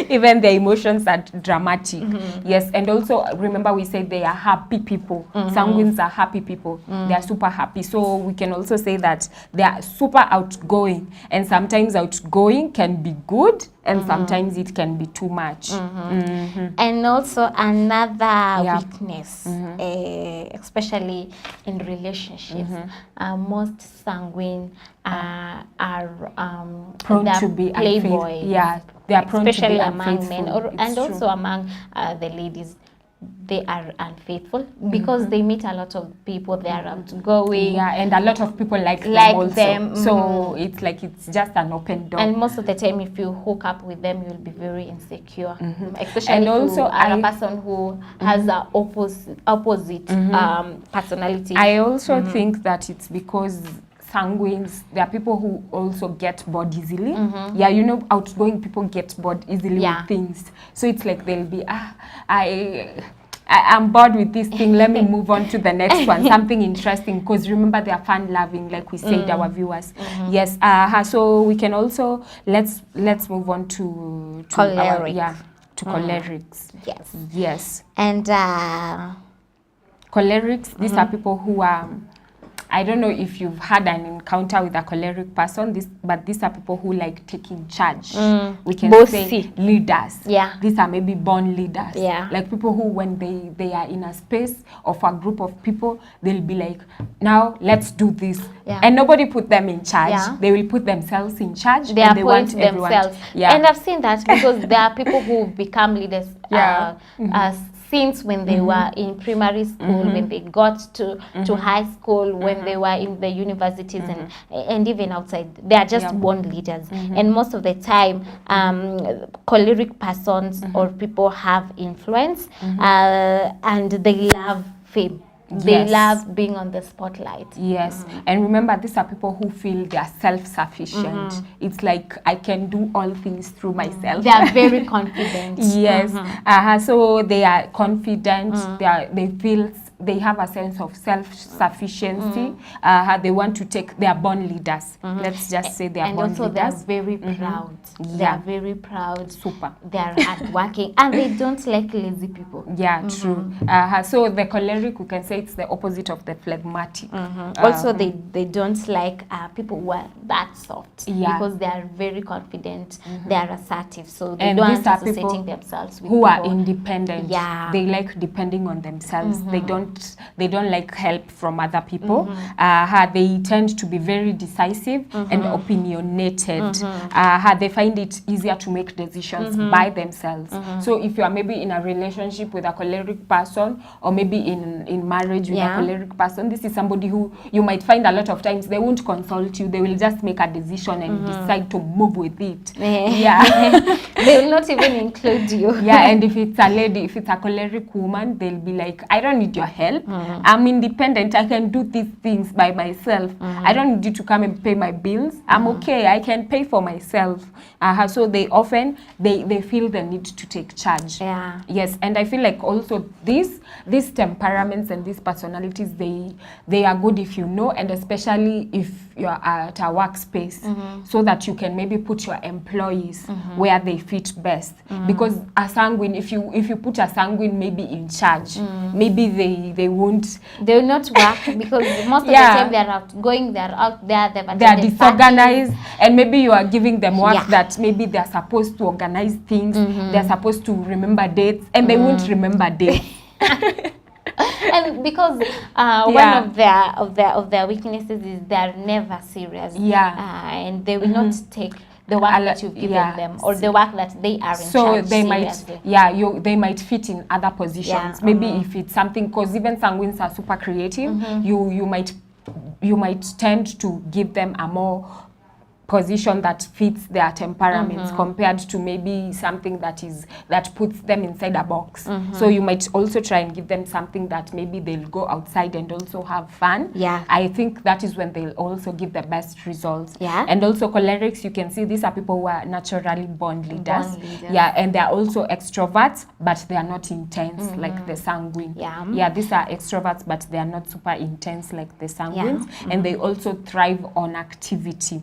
Even their emotions are dramatic. Yes, and also remember we said they are happy people. Sanguines are happy people. They are super happy. So we can also say that they are super outgoing, and sometimes outgoing can be good and sometimes it can be too much. And also another weakness, especially in relationships, most sanguine are prone to be playboys. Yeah, they are prone especially to be among men, and also among the ladies. They are unfaithful because they meet a lot of people. They are outgoing. Yeah, and a lot of people like them also. So it's like it's just an open door. And most of the time, if you hook up with them, you'll be very insecure. Especially and if also you are a person who has an opposite personality. I also think that it's because sanguines, there are people who also get bored easily. Yeah, you know, outgoing people get bored easily with things. So it's like they'll be, I'm bored with this thing, let me move on to the next one, something interesting, because remember they are fun-loving, like we said, our viewers. Yes, so we can also, let's move on to choleric. Cholerics. Yes. And cholerics, these are people who are, I don't know if you've had an encounter with a choleric person, but these are people who like taking charge. We can say leaders. Yeah. These are maybe born leaders. Yeah. Like people who, when they are in a space of a group of people, they'll be like, now let's do this. Yeah. And nobody put them in charge. Yeah. They will put themselves in charge. They and appoint they want themselves. Yeah. And I've seen that because there are people who become leaders since when they were in primary school, when they got to high school, when they were in the universities and even outside. They are just born leaders. And most of the time, choleric persons or people have influence and they love fame. They love being on the spotlight. Yes, and remember, these are people who feel they are self-sufficient. It's like, I can do all things through myself. They are very confident. Yes, so they are confident. They feel they have a sense of self-sufficiency. They want to take. They are born leaders. Let's just say they are born leaders. And also they are very proud. They are very proud. Super. They are hardworking and they don't like lazy people. Yeah, true. So the choleric, we can say it's the opposite of the phlegmatic. Also, they don't like people who are that soft because they are very confident. They are assertive, so they don't want associating themselves with who people are independent. Yeah, they like depending on themselves. They don't like help from other people. They tend to be very decisive and opinionated. They find it easier to make decisions by themselves. So if you are maybe in a relationship with a choleric person, or maybe in marriage with a choleric person, this is somebody who you might find a lot of times they won't consult you. They will just make a decision and decide to move with it. They will not even include you. And if it's a lady, if it's a choleric woman, they'll be like, I don't need your help. I'm independent. I can do these things by myself. I don't need you to come and pay my bills. I'm okay. I can pay for myself. So they often they feel the need to take charge. Yes, and I feel like also these temperaments and these personalities, they are good if you know, and especially if you're at a workspace, so that you can maybe put your employees where they fit best. Because a sanguine, if you put a sanguine maybe in charge, maybe they will not work because most of the time they are outgoing, they are out there, they are disorganized, and maybe you are giving them work that maybe they are supposed to organize things, they are supposed to remember dates, and they won't remember dates. And because one of their weaknesses is they are never serious. And they will not take the work that you've given them, or the work that they are in charge. So they seriously. they might fit in other positions. Yeah. Maybe if it's something, because even sanguines are super creative, you might tend to give them a more position that fits their temperaments compared to maybe something that puts them inside a box. So you might also try and give them something that maybe they'll go outside and also have fun. Yeah. I think that is when they'll also give the best results. Yeah. And also cholerics, you can see these are people who are naturally born leaders. Born leaders. Yeah, and they're also extroverts, but they are not intense like the sanguine. Yeah. Yeah, these are extroverts, but they are not super intense like the sanguines. And they also thrive on activity.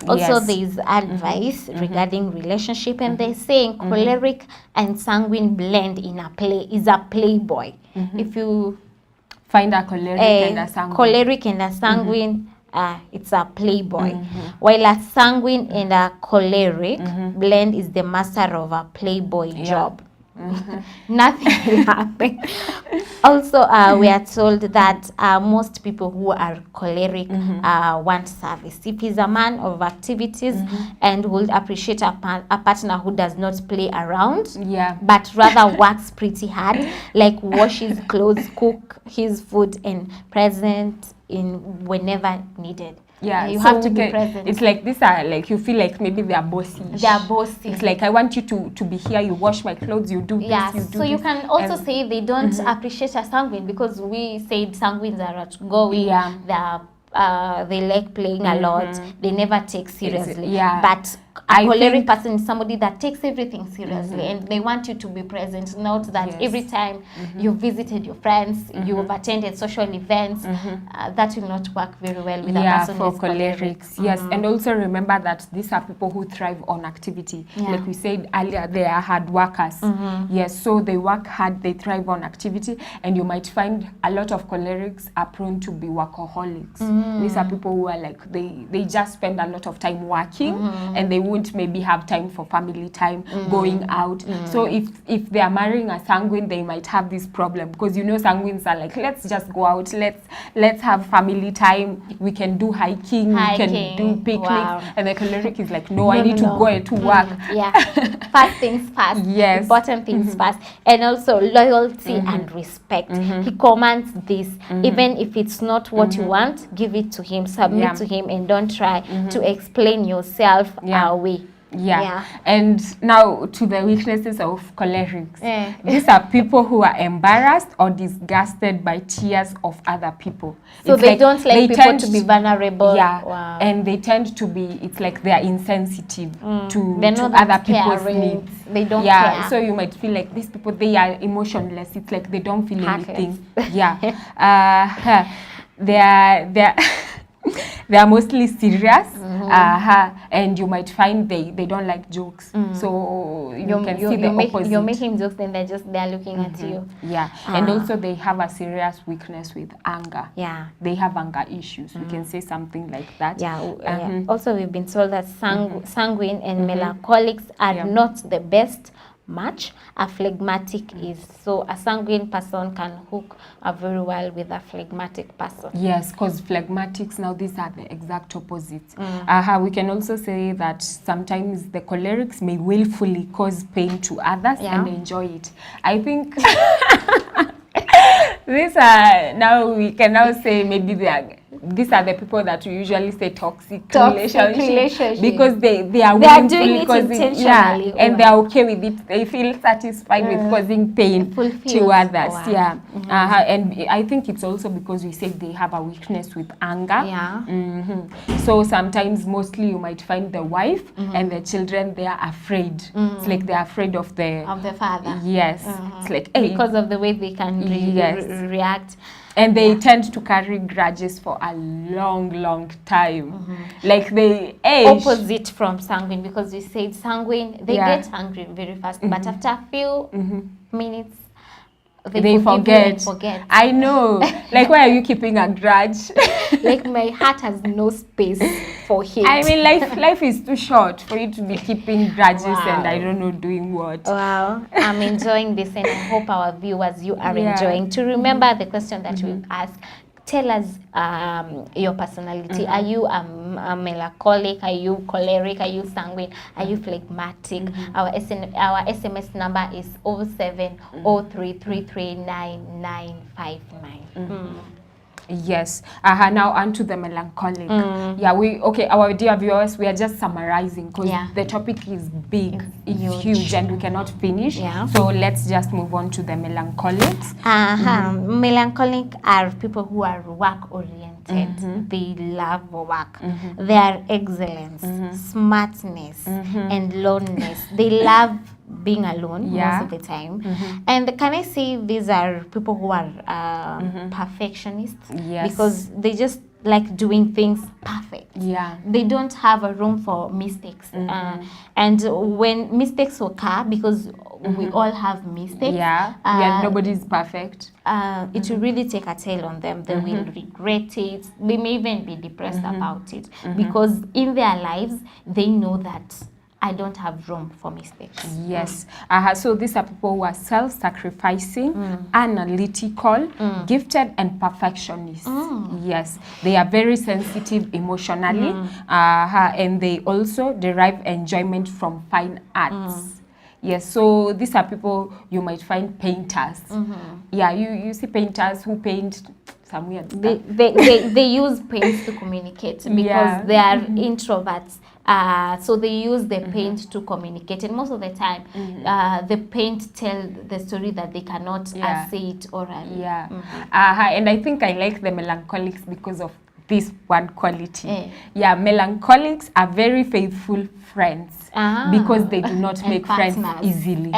Also, Yes. there is advice regarding relationship, and they're saying choleric and sanguine blend in a playboy. If you find a choleric and a sanguine, it's a playboy. While a sanguine and a choleric blend is the master of a playboy job. Nothing will happen. Also, we are told that most people who are choleric want service. If he's a man of activities and would appreciate a partner who does not play around, but rather works pretty hard, like wash his clothes, cook his food, and present in whenever needed. Yeah, you so have to be present. It's like these are like, you feel like maybe they are bossy. They are bossy. It's like, I want you to be here, you wash my clothes, you do this, you do so you this. can also say they don't appreciate a sanguine, because we said sanguines are outgoing, they like playing a lot, they never take seriously. But a choleric person is somebody that takes everything seriously, and they want you to be present. Note that every time you visited your friends, you've attended social events, that will not work very well with a person for who's cholerics. Yes, and also remember that these are people who thrive on activity. Like we said earlier, they are hard workers. Yes, so they work hard, they thrive on activity, and you might find a lot of cholerics are prone to be workaholics. These are people who are like, they just spend a lot of time working, and they won't maybe have time for family time, going out. So if they are marrying a sanguine, they might have this problem, because you know sanguines are like, let's just go out, let's have family time, we can do hiking, we can do picnics. And the choleric is like, no, I need to go to work. First things first. Yes. Important things first. And also loyalty and respect. He commands this. Even if it's not what you want, give it to him, submit to him, and don't try to explain yourself away. And now to the weaknesses of cholerics. These are people who are embarrassed or disgusted by tears of other people. So they don't like people to be vulnerable. And they tend to be, it's like they are insensitive to other people's needs. They don't care. So you might feel like these people, they are emotionless. It's like they don't feel anything. They are mostly serious, and you might find they don't like jokes. So you can see the opposite. You're making jokes, and they're looking at you. And also they have a serious weakness with anger. They have anger issues. We can say something like that. Also, we've been told that sanguine and melancholics are not the best match. A phlegmatic is. So a sanguine person can hook very well with a phlegmatic person. Yes, because phlegmatics, now these are the exact opposites. We can also say that sometimes the cholerics may willfully cause pain to others and enjoy it. I think these are, now we can now say maybe these are the people that we usually say toxic relationship, because they are doing it intentionally, and they are okay with it. They feel satisfied with causing pain to others. And I think it's also because we say they have a weakness with anger. So sometimes, mostly, you might find the wife and the children, they are afraid. It's like they are afraid of the father. Yes, it's like, because of the way they can react. And they tend to carry grudges for a long time. Like they age. Opposite from sanguine, because we said sanguine, they get angry very fast, but after a few minutes, they forget. I know. Like, why are you keeping a grudge? Like, my heart has no space for hate. I mean, life is too short for you to be keeping grudges and I don't know doing what. Wow, I'm enjoying this, and I hope our viewers, you are enjoying. To remember the question that we've asked, tell us your personality. Are you a melancholic? Are you choleric? Are you sanguine? Are you phlegmatic? Our SMS number is 0703339959. Yes. Now on to the melancholic. Yeah, our dear viewers, we are just summarizing because the topic is big, it's huge, and we cannot finish. So let's just move on to the melancholics. Melancholic are people who are work-oriented. They love work. They are excellence, smartness, and loneliness. They love being alone most of the time. And can I say these are people who are perfectionists? Because they just like doing things perfect. They don't have a room for mistakes. And when mistakes occur, because we all have mistakes. Nobody's perfect. It will really take a toll on them. They will regret it. They may even be depressed about it. Because in their lives, they know that I don't have room for mistakes. Yes. So these are people who are self-sacrificing, analytical, gifted, and perfectionist. Yes. They are very sensitive emotionally, and they also derive enjoyment from fine arts. Yes, so these are people you might find painters. Yeah, you see painters who paint some weird stuff. They use paint to communicate because they are introverts. So they use the paint to communicate, and most of the time the paint tell the story that they cannot say it orally. And I think I like the melancholics because of this one quality. Melancholics are very faithful friends because they do not make friends easily.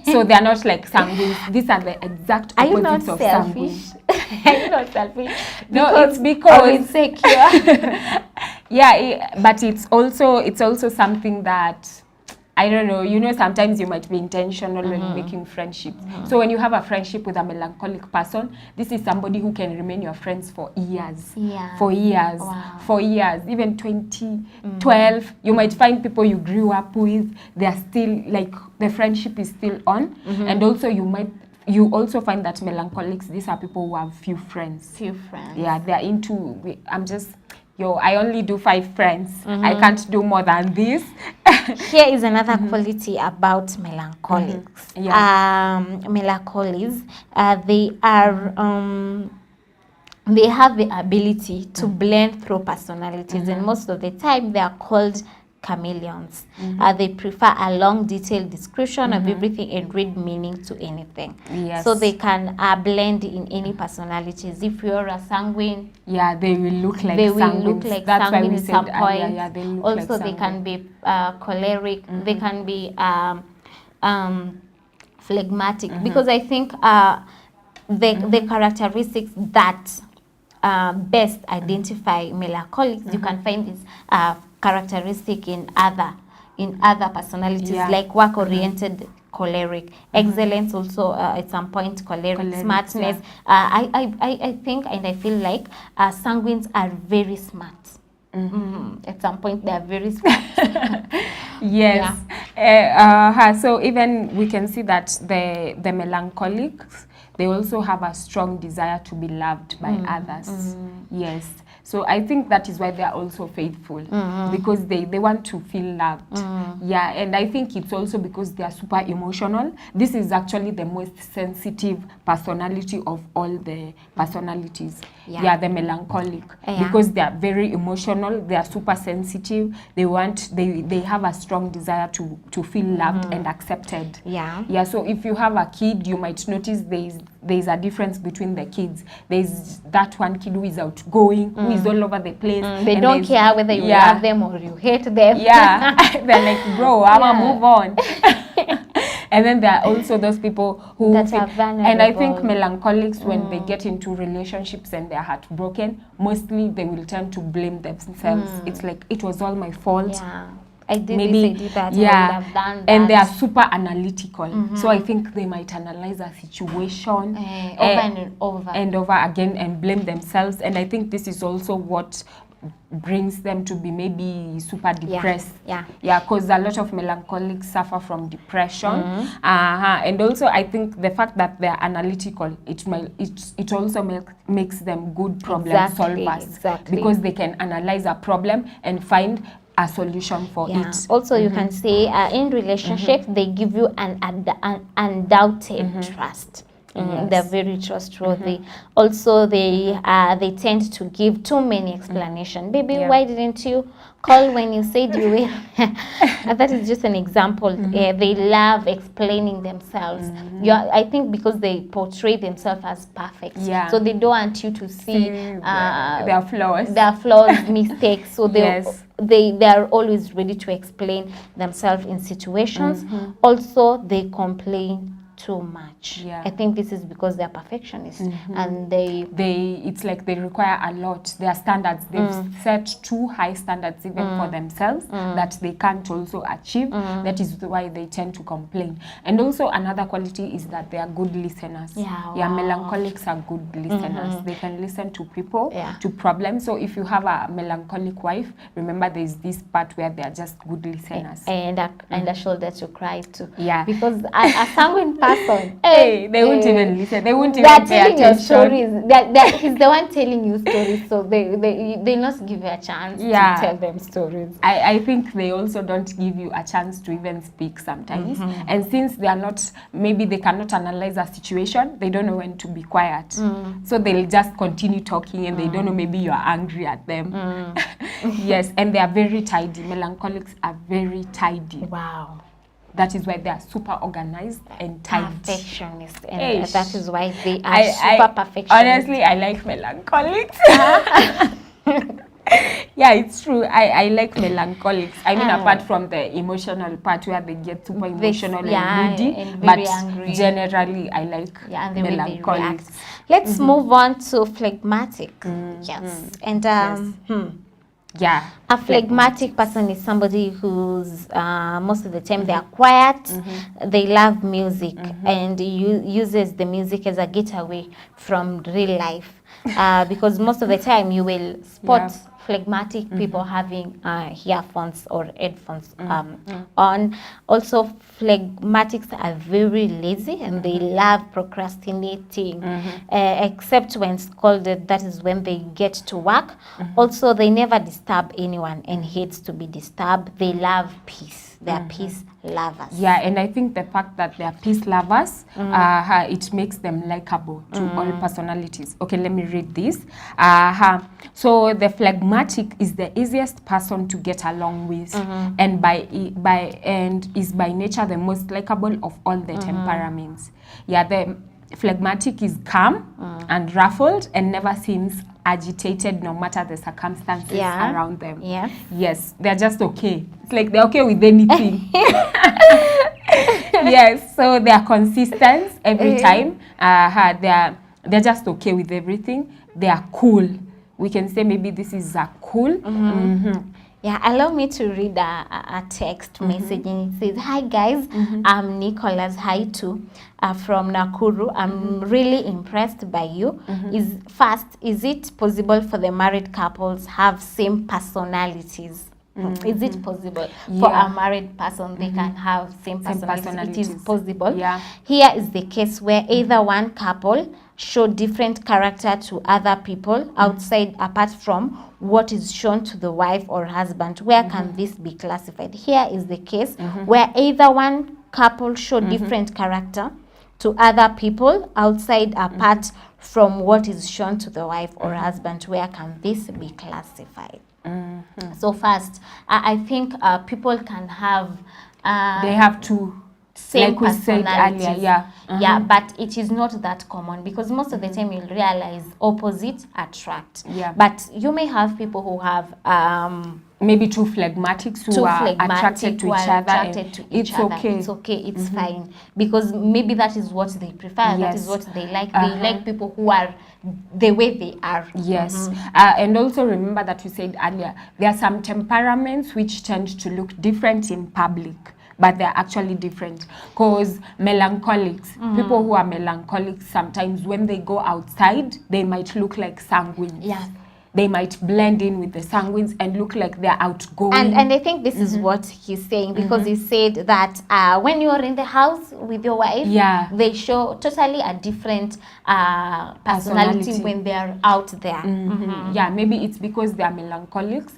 So they are not like sanguine. These are the exact opposites of sanguine. Are you not selfish? No, it's because insecure. But it's also something that, I don't know, sometimes you might be intentional when making friendships. So when you have a friendship with a melancholic person, this is somebody who can remain your friends for years. For years. Wow. For years. Even 20, 12. You might find people you grew up with, they are still, like, the friendship is still on. And also you also find that melancholics, these are people who have few friends. Yeah, they're into, I only do 5 friends. I can't do more than this. Here is another quality about melancholics. Melancholics, they have the ability to blend through personalities, and most of the time they are called chameleons. They prefer a long, detailed description of everything and read meaning to anything. So they can blend in any personalities. If you're a sanguine, they will look like they sanguines. will look like That's sanguine why we at some said, point. they look Also, like they can be choleric. They can be phlegmatic. Because I think the characteristics that best identify melancholics, you can find this characteristic in other personalities, like work-oriented, choleric, excellence also at some point, choleric, smartness. I think and I feel like sanguines are very smart. At some point they are very smart. So even we can see that the melancholics, they also have a strong desire to be loved by others. Yes. So I think that is why they are also faithful, because they want to feel loved. And I think it's also because they are super emotional. This is actually the most sensitive personality of all the personalities. The melancholic, because they are very emotional, they are super sensitive. They have a strong desire to feel loved and accepted. So if you have a kid, you might notice there's a difference between the kids. There's that one kid who is outgoing, who is all over the place. They don't care whether you love them or you hate them. They're like, bro, I'ma move on. And then there are also those people who that are vulnerable. And I think melancholics, when they get into relationships and they're heartbroken, mostly they will tend to blame themselves. It's like, it was all my fault. I did this, I did that, I would have done that. And they are super analytical. So I think they might analyze a situation over and over again and blame themselves. And I think this is also what brings them to be maybe super depressed. Yeah. Because a lot of melancholics suffer from depression. And also I think the fact that they're analytical, it also makes them good problem solvers, because they can analyze a problem and find a solution for it. Also, you can say in relationships, they give you an undoubted trust. They're very trustworthy. Also, they tend to give too many explanations. Baby, why didn't you call when you said you will? That is just an example. They love explaining themselves. I think because they portray themselves as perfect. So they don't want you to see their flaws, mistakes. So they are always ready to explain themselves in situations. Also, they complain too much. I think this is because they're perfectionists and it's like they require a lot. Their standards, they've set too high standards even for themselves that they can't also achieve. That is why they tend to complain. And also another quality is that they are good listeners. Melancholics are good listeners. They can listen to people, to problems. So if you have a melancholic wife, remember there's this part where they are just good listeners. And a shoulder to cry to. Because a sanguine person, they won't even listen. They won't even pay attention. Your stories. He's the one telling you stories, so they not give you a chance to tell them stories. I think they also don't give you a chance to even speak sometimes. And since they are not, maybe they cannot analyze a situation, they don't know when to be quiet. So they'll just continue talking, and they don't know, maybe you're angry at them. Yes, and they are very tidy. Melancholics are very tidy. Wow. That is why they are super organized and tidy. Perfectionist. And that is why they are super perfectionist. Honestly, I like melancholics. It's true. I like melancholics. I mean, apart from the emotional part where they get super emotional and moody, and but angry. Generally, I like melancholics. Let's move on to phlegmatic. Yes. And a phlegmatic person is somebody who's most of the time they are quiet, they love music, and uses the music as a getaway from real life. Because most of the time you will spot phlegmatic people having earphones or headphones on. Also, phlegmatics are very lazy and they love procrastinating, except when scolded. That is when they get to work. Also, they never disturb anyone and hates to be disturbed. They love peace. They are peace lovers. And I think the fact that they are peace lovers, it makes them likable to all personalities. Okay, let me read this. So the phlegmatic is the easiest person to get along with, and is by nature the most likable of all the temperaments. The phlegmatic is calm and ruffled and never seems agitated no matter the circumstances around them. Yes, they're just okay. It's like they're okay with anything. Yes, so they are consistent every time. They're just okay with everything. They are cool. We can say maybe this is a cool. Allow me to read a text message, and it says, "Hi guys, I'm Nicholas. Hi too, from Nakuru. I'm really impressed by you. Is it possible for the married couples have same personalities?" Is it possible for a married person they can have same personalities? It is possible. Here is the case where either one couple show different character to other people outside, apart from what is shown to the wife or husband. Where can this be classified? Here is the case where either one couple show different character to other people outside, apart from what is shown to the wife or husband. Where can this be classified? So first, I think people can have they have to same like we said earlier, but it is not that common, because most of the time you'll realize opposite attract. But you may have people who have maybe two phlegmatics who are attracted to each other. It's okay. It's okay. It's fine, because maybe that is what they prefer. That is what they like. They like people who are the way they are. And also remember that we said earlier, there are some temperaments which tend to look different in public, but they're actually different. Because melancholics, people who are melancholics, sometimes when they go outside, they might look like sanguines. they might blend in with the sanguines and look like they're outgoing. And I think this is what he's saying, because he said that when you're in the house with your wife, they show totally a different personality when they're out there. Yeah, maybe it's because they are melancholics,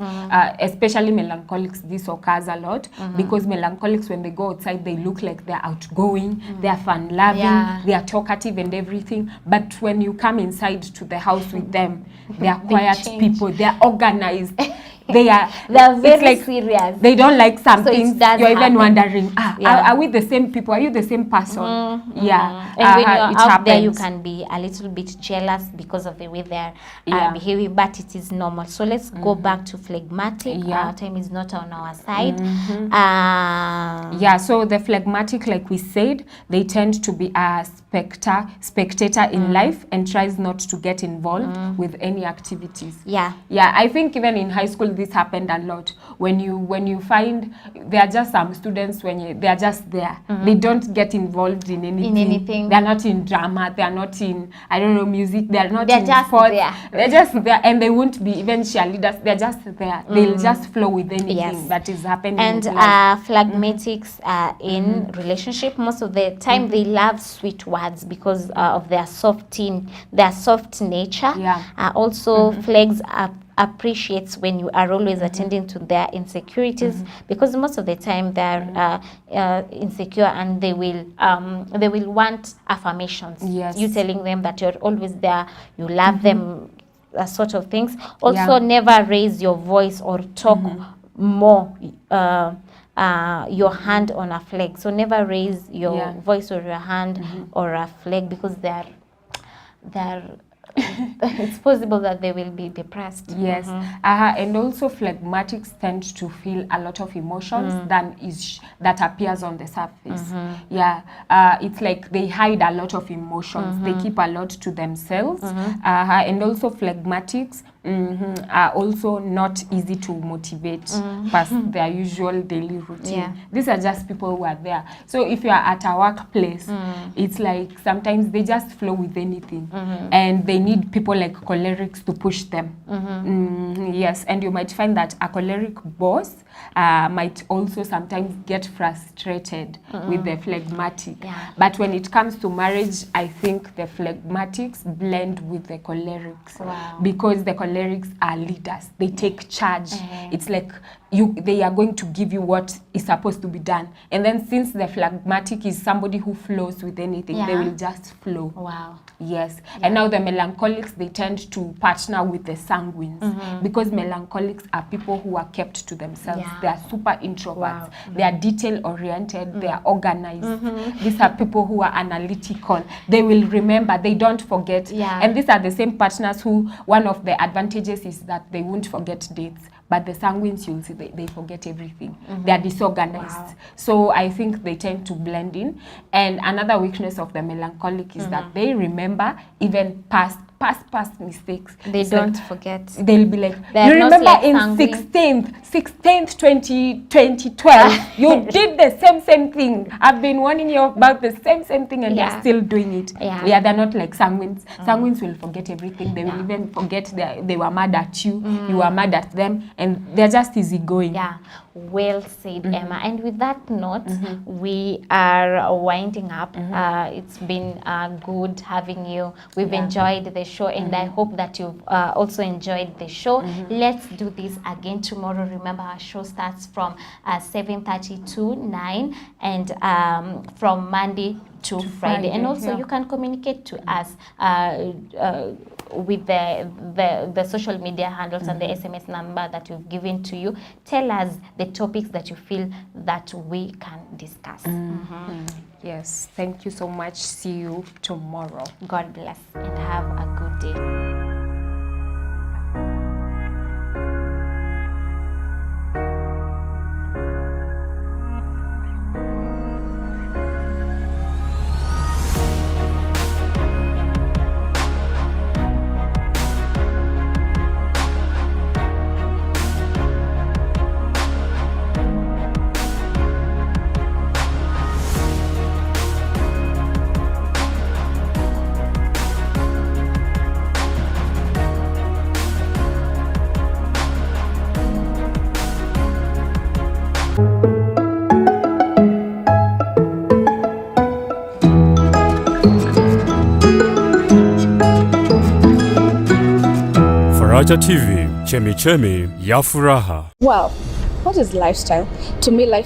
especially melancholics. This occurs a lot because melancholics, when they go outside, they look like they're outgoing, they're fun-loving, they are talkative and everything. But when you come inside to the house with them, they are quiet people, they are organized. They're very like, serious. They don't like something. So you're even wondering, are we the same people? Are you the same person? Yeah. And when you're out there, you can be a little bit jealous because of the way they're behaving, but it is normal. So let's go back to phlegmatic. Our time is not on our side. Yeah, so the phlegmatic, like we said, they tend to be a spectator in life and tries not to get involved with any activities. Yeah, I think even in high school this happened a lot. When you find there are just some students, when they are just there, they don't get involved in anything. They're not in drama, they are not in, I don't know, music, they are not in just sports. there. They're just there, and they won't be even cheerleaders. They're just there. They'll just flow with anything that is happening. And phlegmatics in relationship, most of the time they love sweet words because of their soft nature. Also phlegs appreciates when you are always attending to their insecurities, because most of the time they're insecure, and they will want affirmations. You telling them that you're always there, you love them, sort of things. Also, never raise your voice or talk more. Your hand on a flag. So never raise your voice or your hand or a flag, because they're it's possible that they will be depressed. And also phlegmatics tend to feel a lot of emotions that appears on the surface. It's like they hide a lot of emotions. They keep a lot to themselves. And also phlegmatics are also not easy to motivate past their usual daily routine. These are just people who are there. So if you are at a workplace, it's like sometimes they just flow with anything, and they need people like cholerics to push them. Yes, and you might find that a choleric boss might also sometimes get frustrated with the phlegmatic. But when it comes to marriage, I think the phlegmatics blend with the cholerics, because the cholerics are leaders. They take charge. It's like they are going to give you what is supposed to be done. And then since the phlegmatic is somebody who flows with anything, they will just flow. Yes. And now the melancholics, they tend to partner with the sanguines, because melancholics are people who are kept to themselves. They are super introverts. They are detail oriented. They are organized. These are people who are analytical. They will remember. They don't forget. And these are the same partners who, one of the advantages is that they won't forget dates. But the sanguines, you'll see, they forget everything. They are disorganized. So I think they tend to blend in. And another weakness of the melancholic is that they remember even past mistakes. They don't forget. They'll be like, you remember like in 16th 2012, you did the same thing. I've been warning you about the same thing, and they're still doing it. They're not like sanguines. Sanguines will forget everything. They will even forget they were mad at you, you were mad at them, and they're just easygoing. Well said, Emma. And with that note, we are winding up. It's been good having you. We've enjoyed the show, and I hope that you've also enjoyed the show. Let's do this again tomorrow. Remember, our show starts from 7:30 to 9, and from Monday to Friday. And also you can communicate to us with the social media handles and the SMS number that we've given to you. Tell us the topics that you feel that we can discuss. Yes, thank you so much. See you tomorrow. God bless and have a good day. Faraja TV, chemichemi ya furaha. Well, what is lifestyle? To me, lifestyle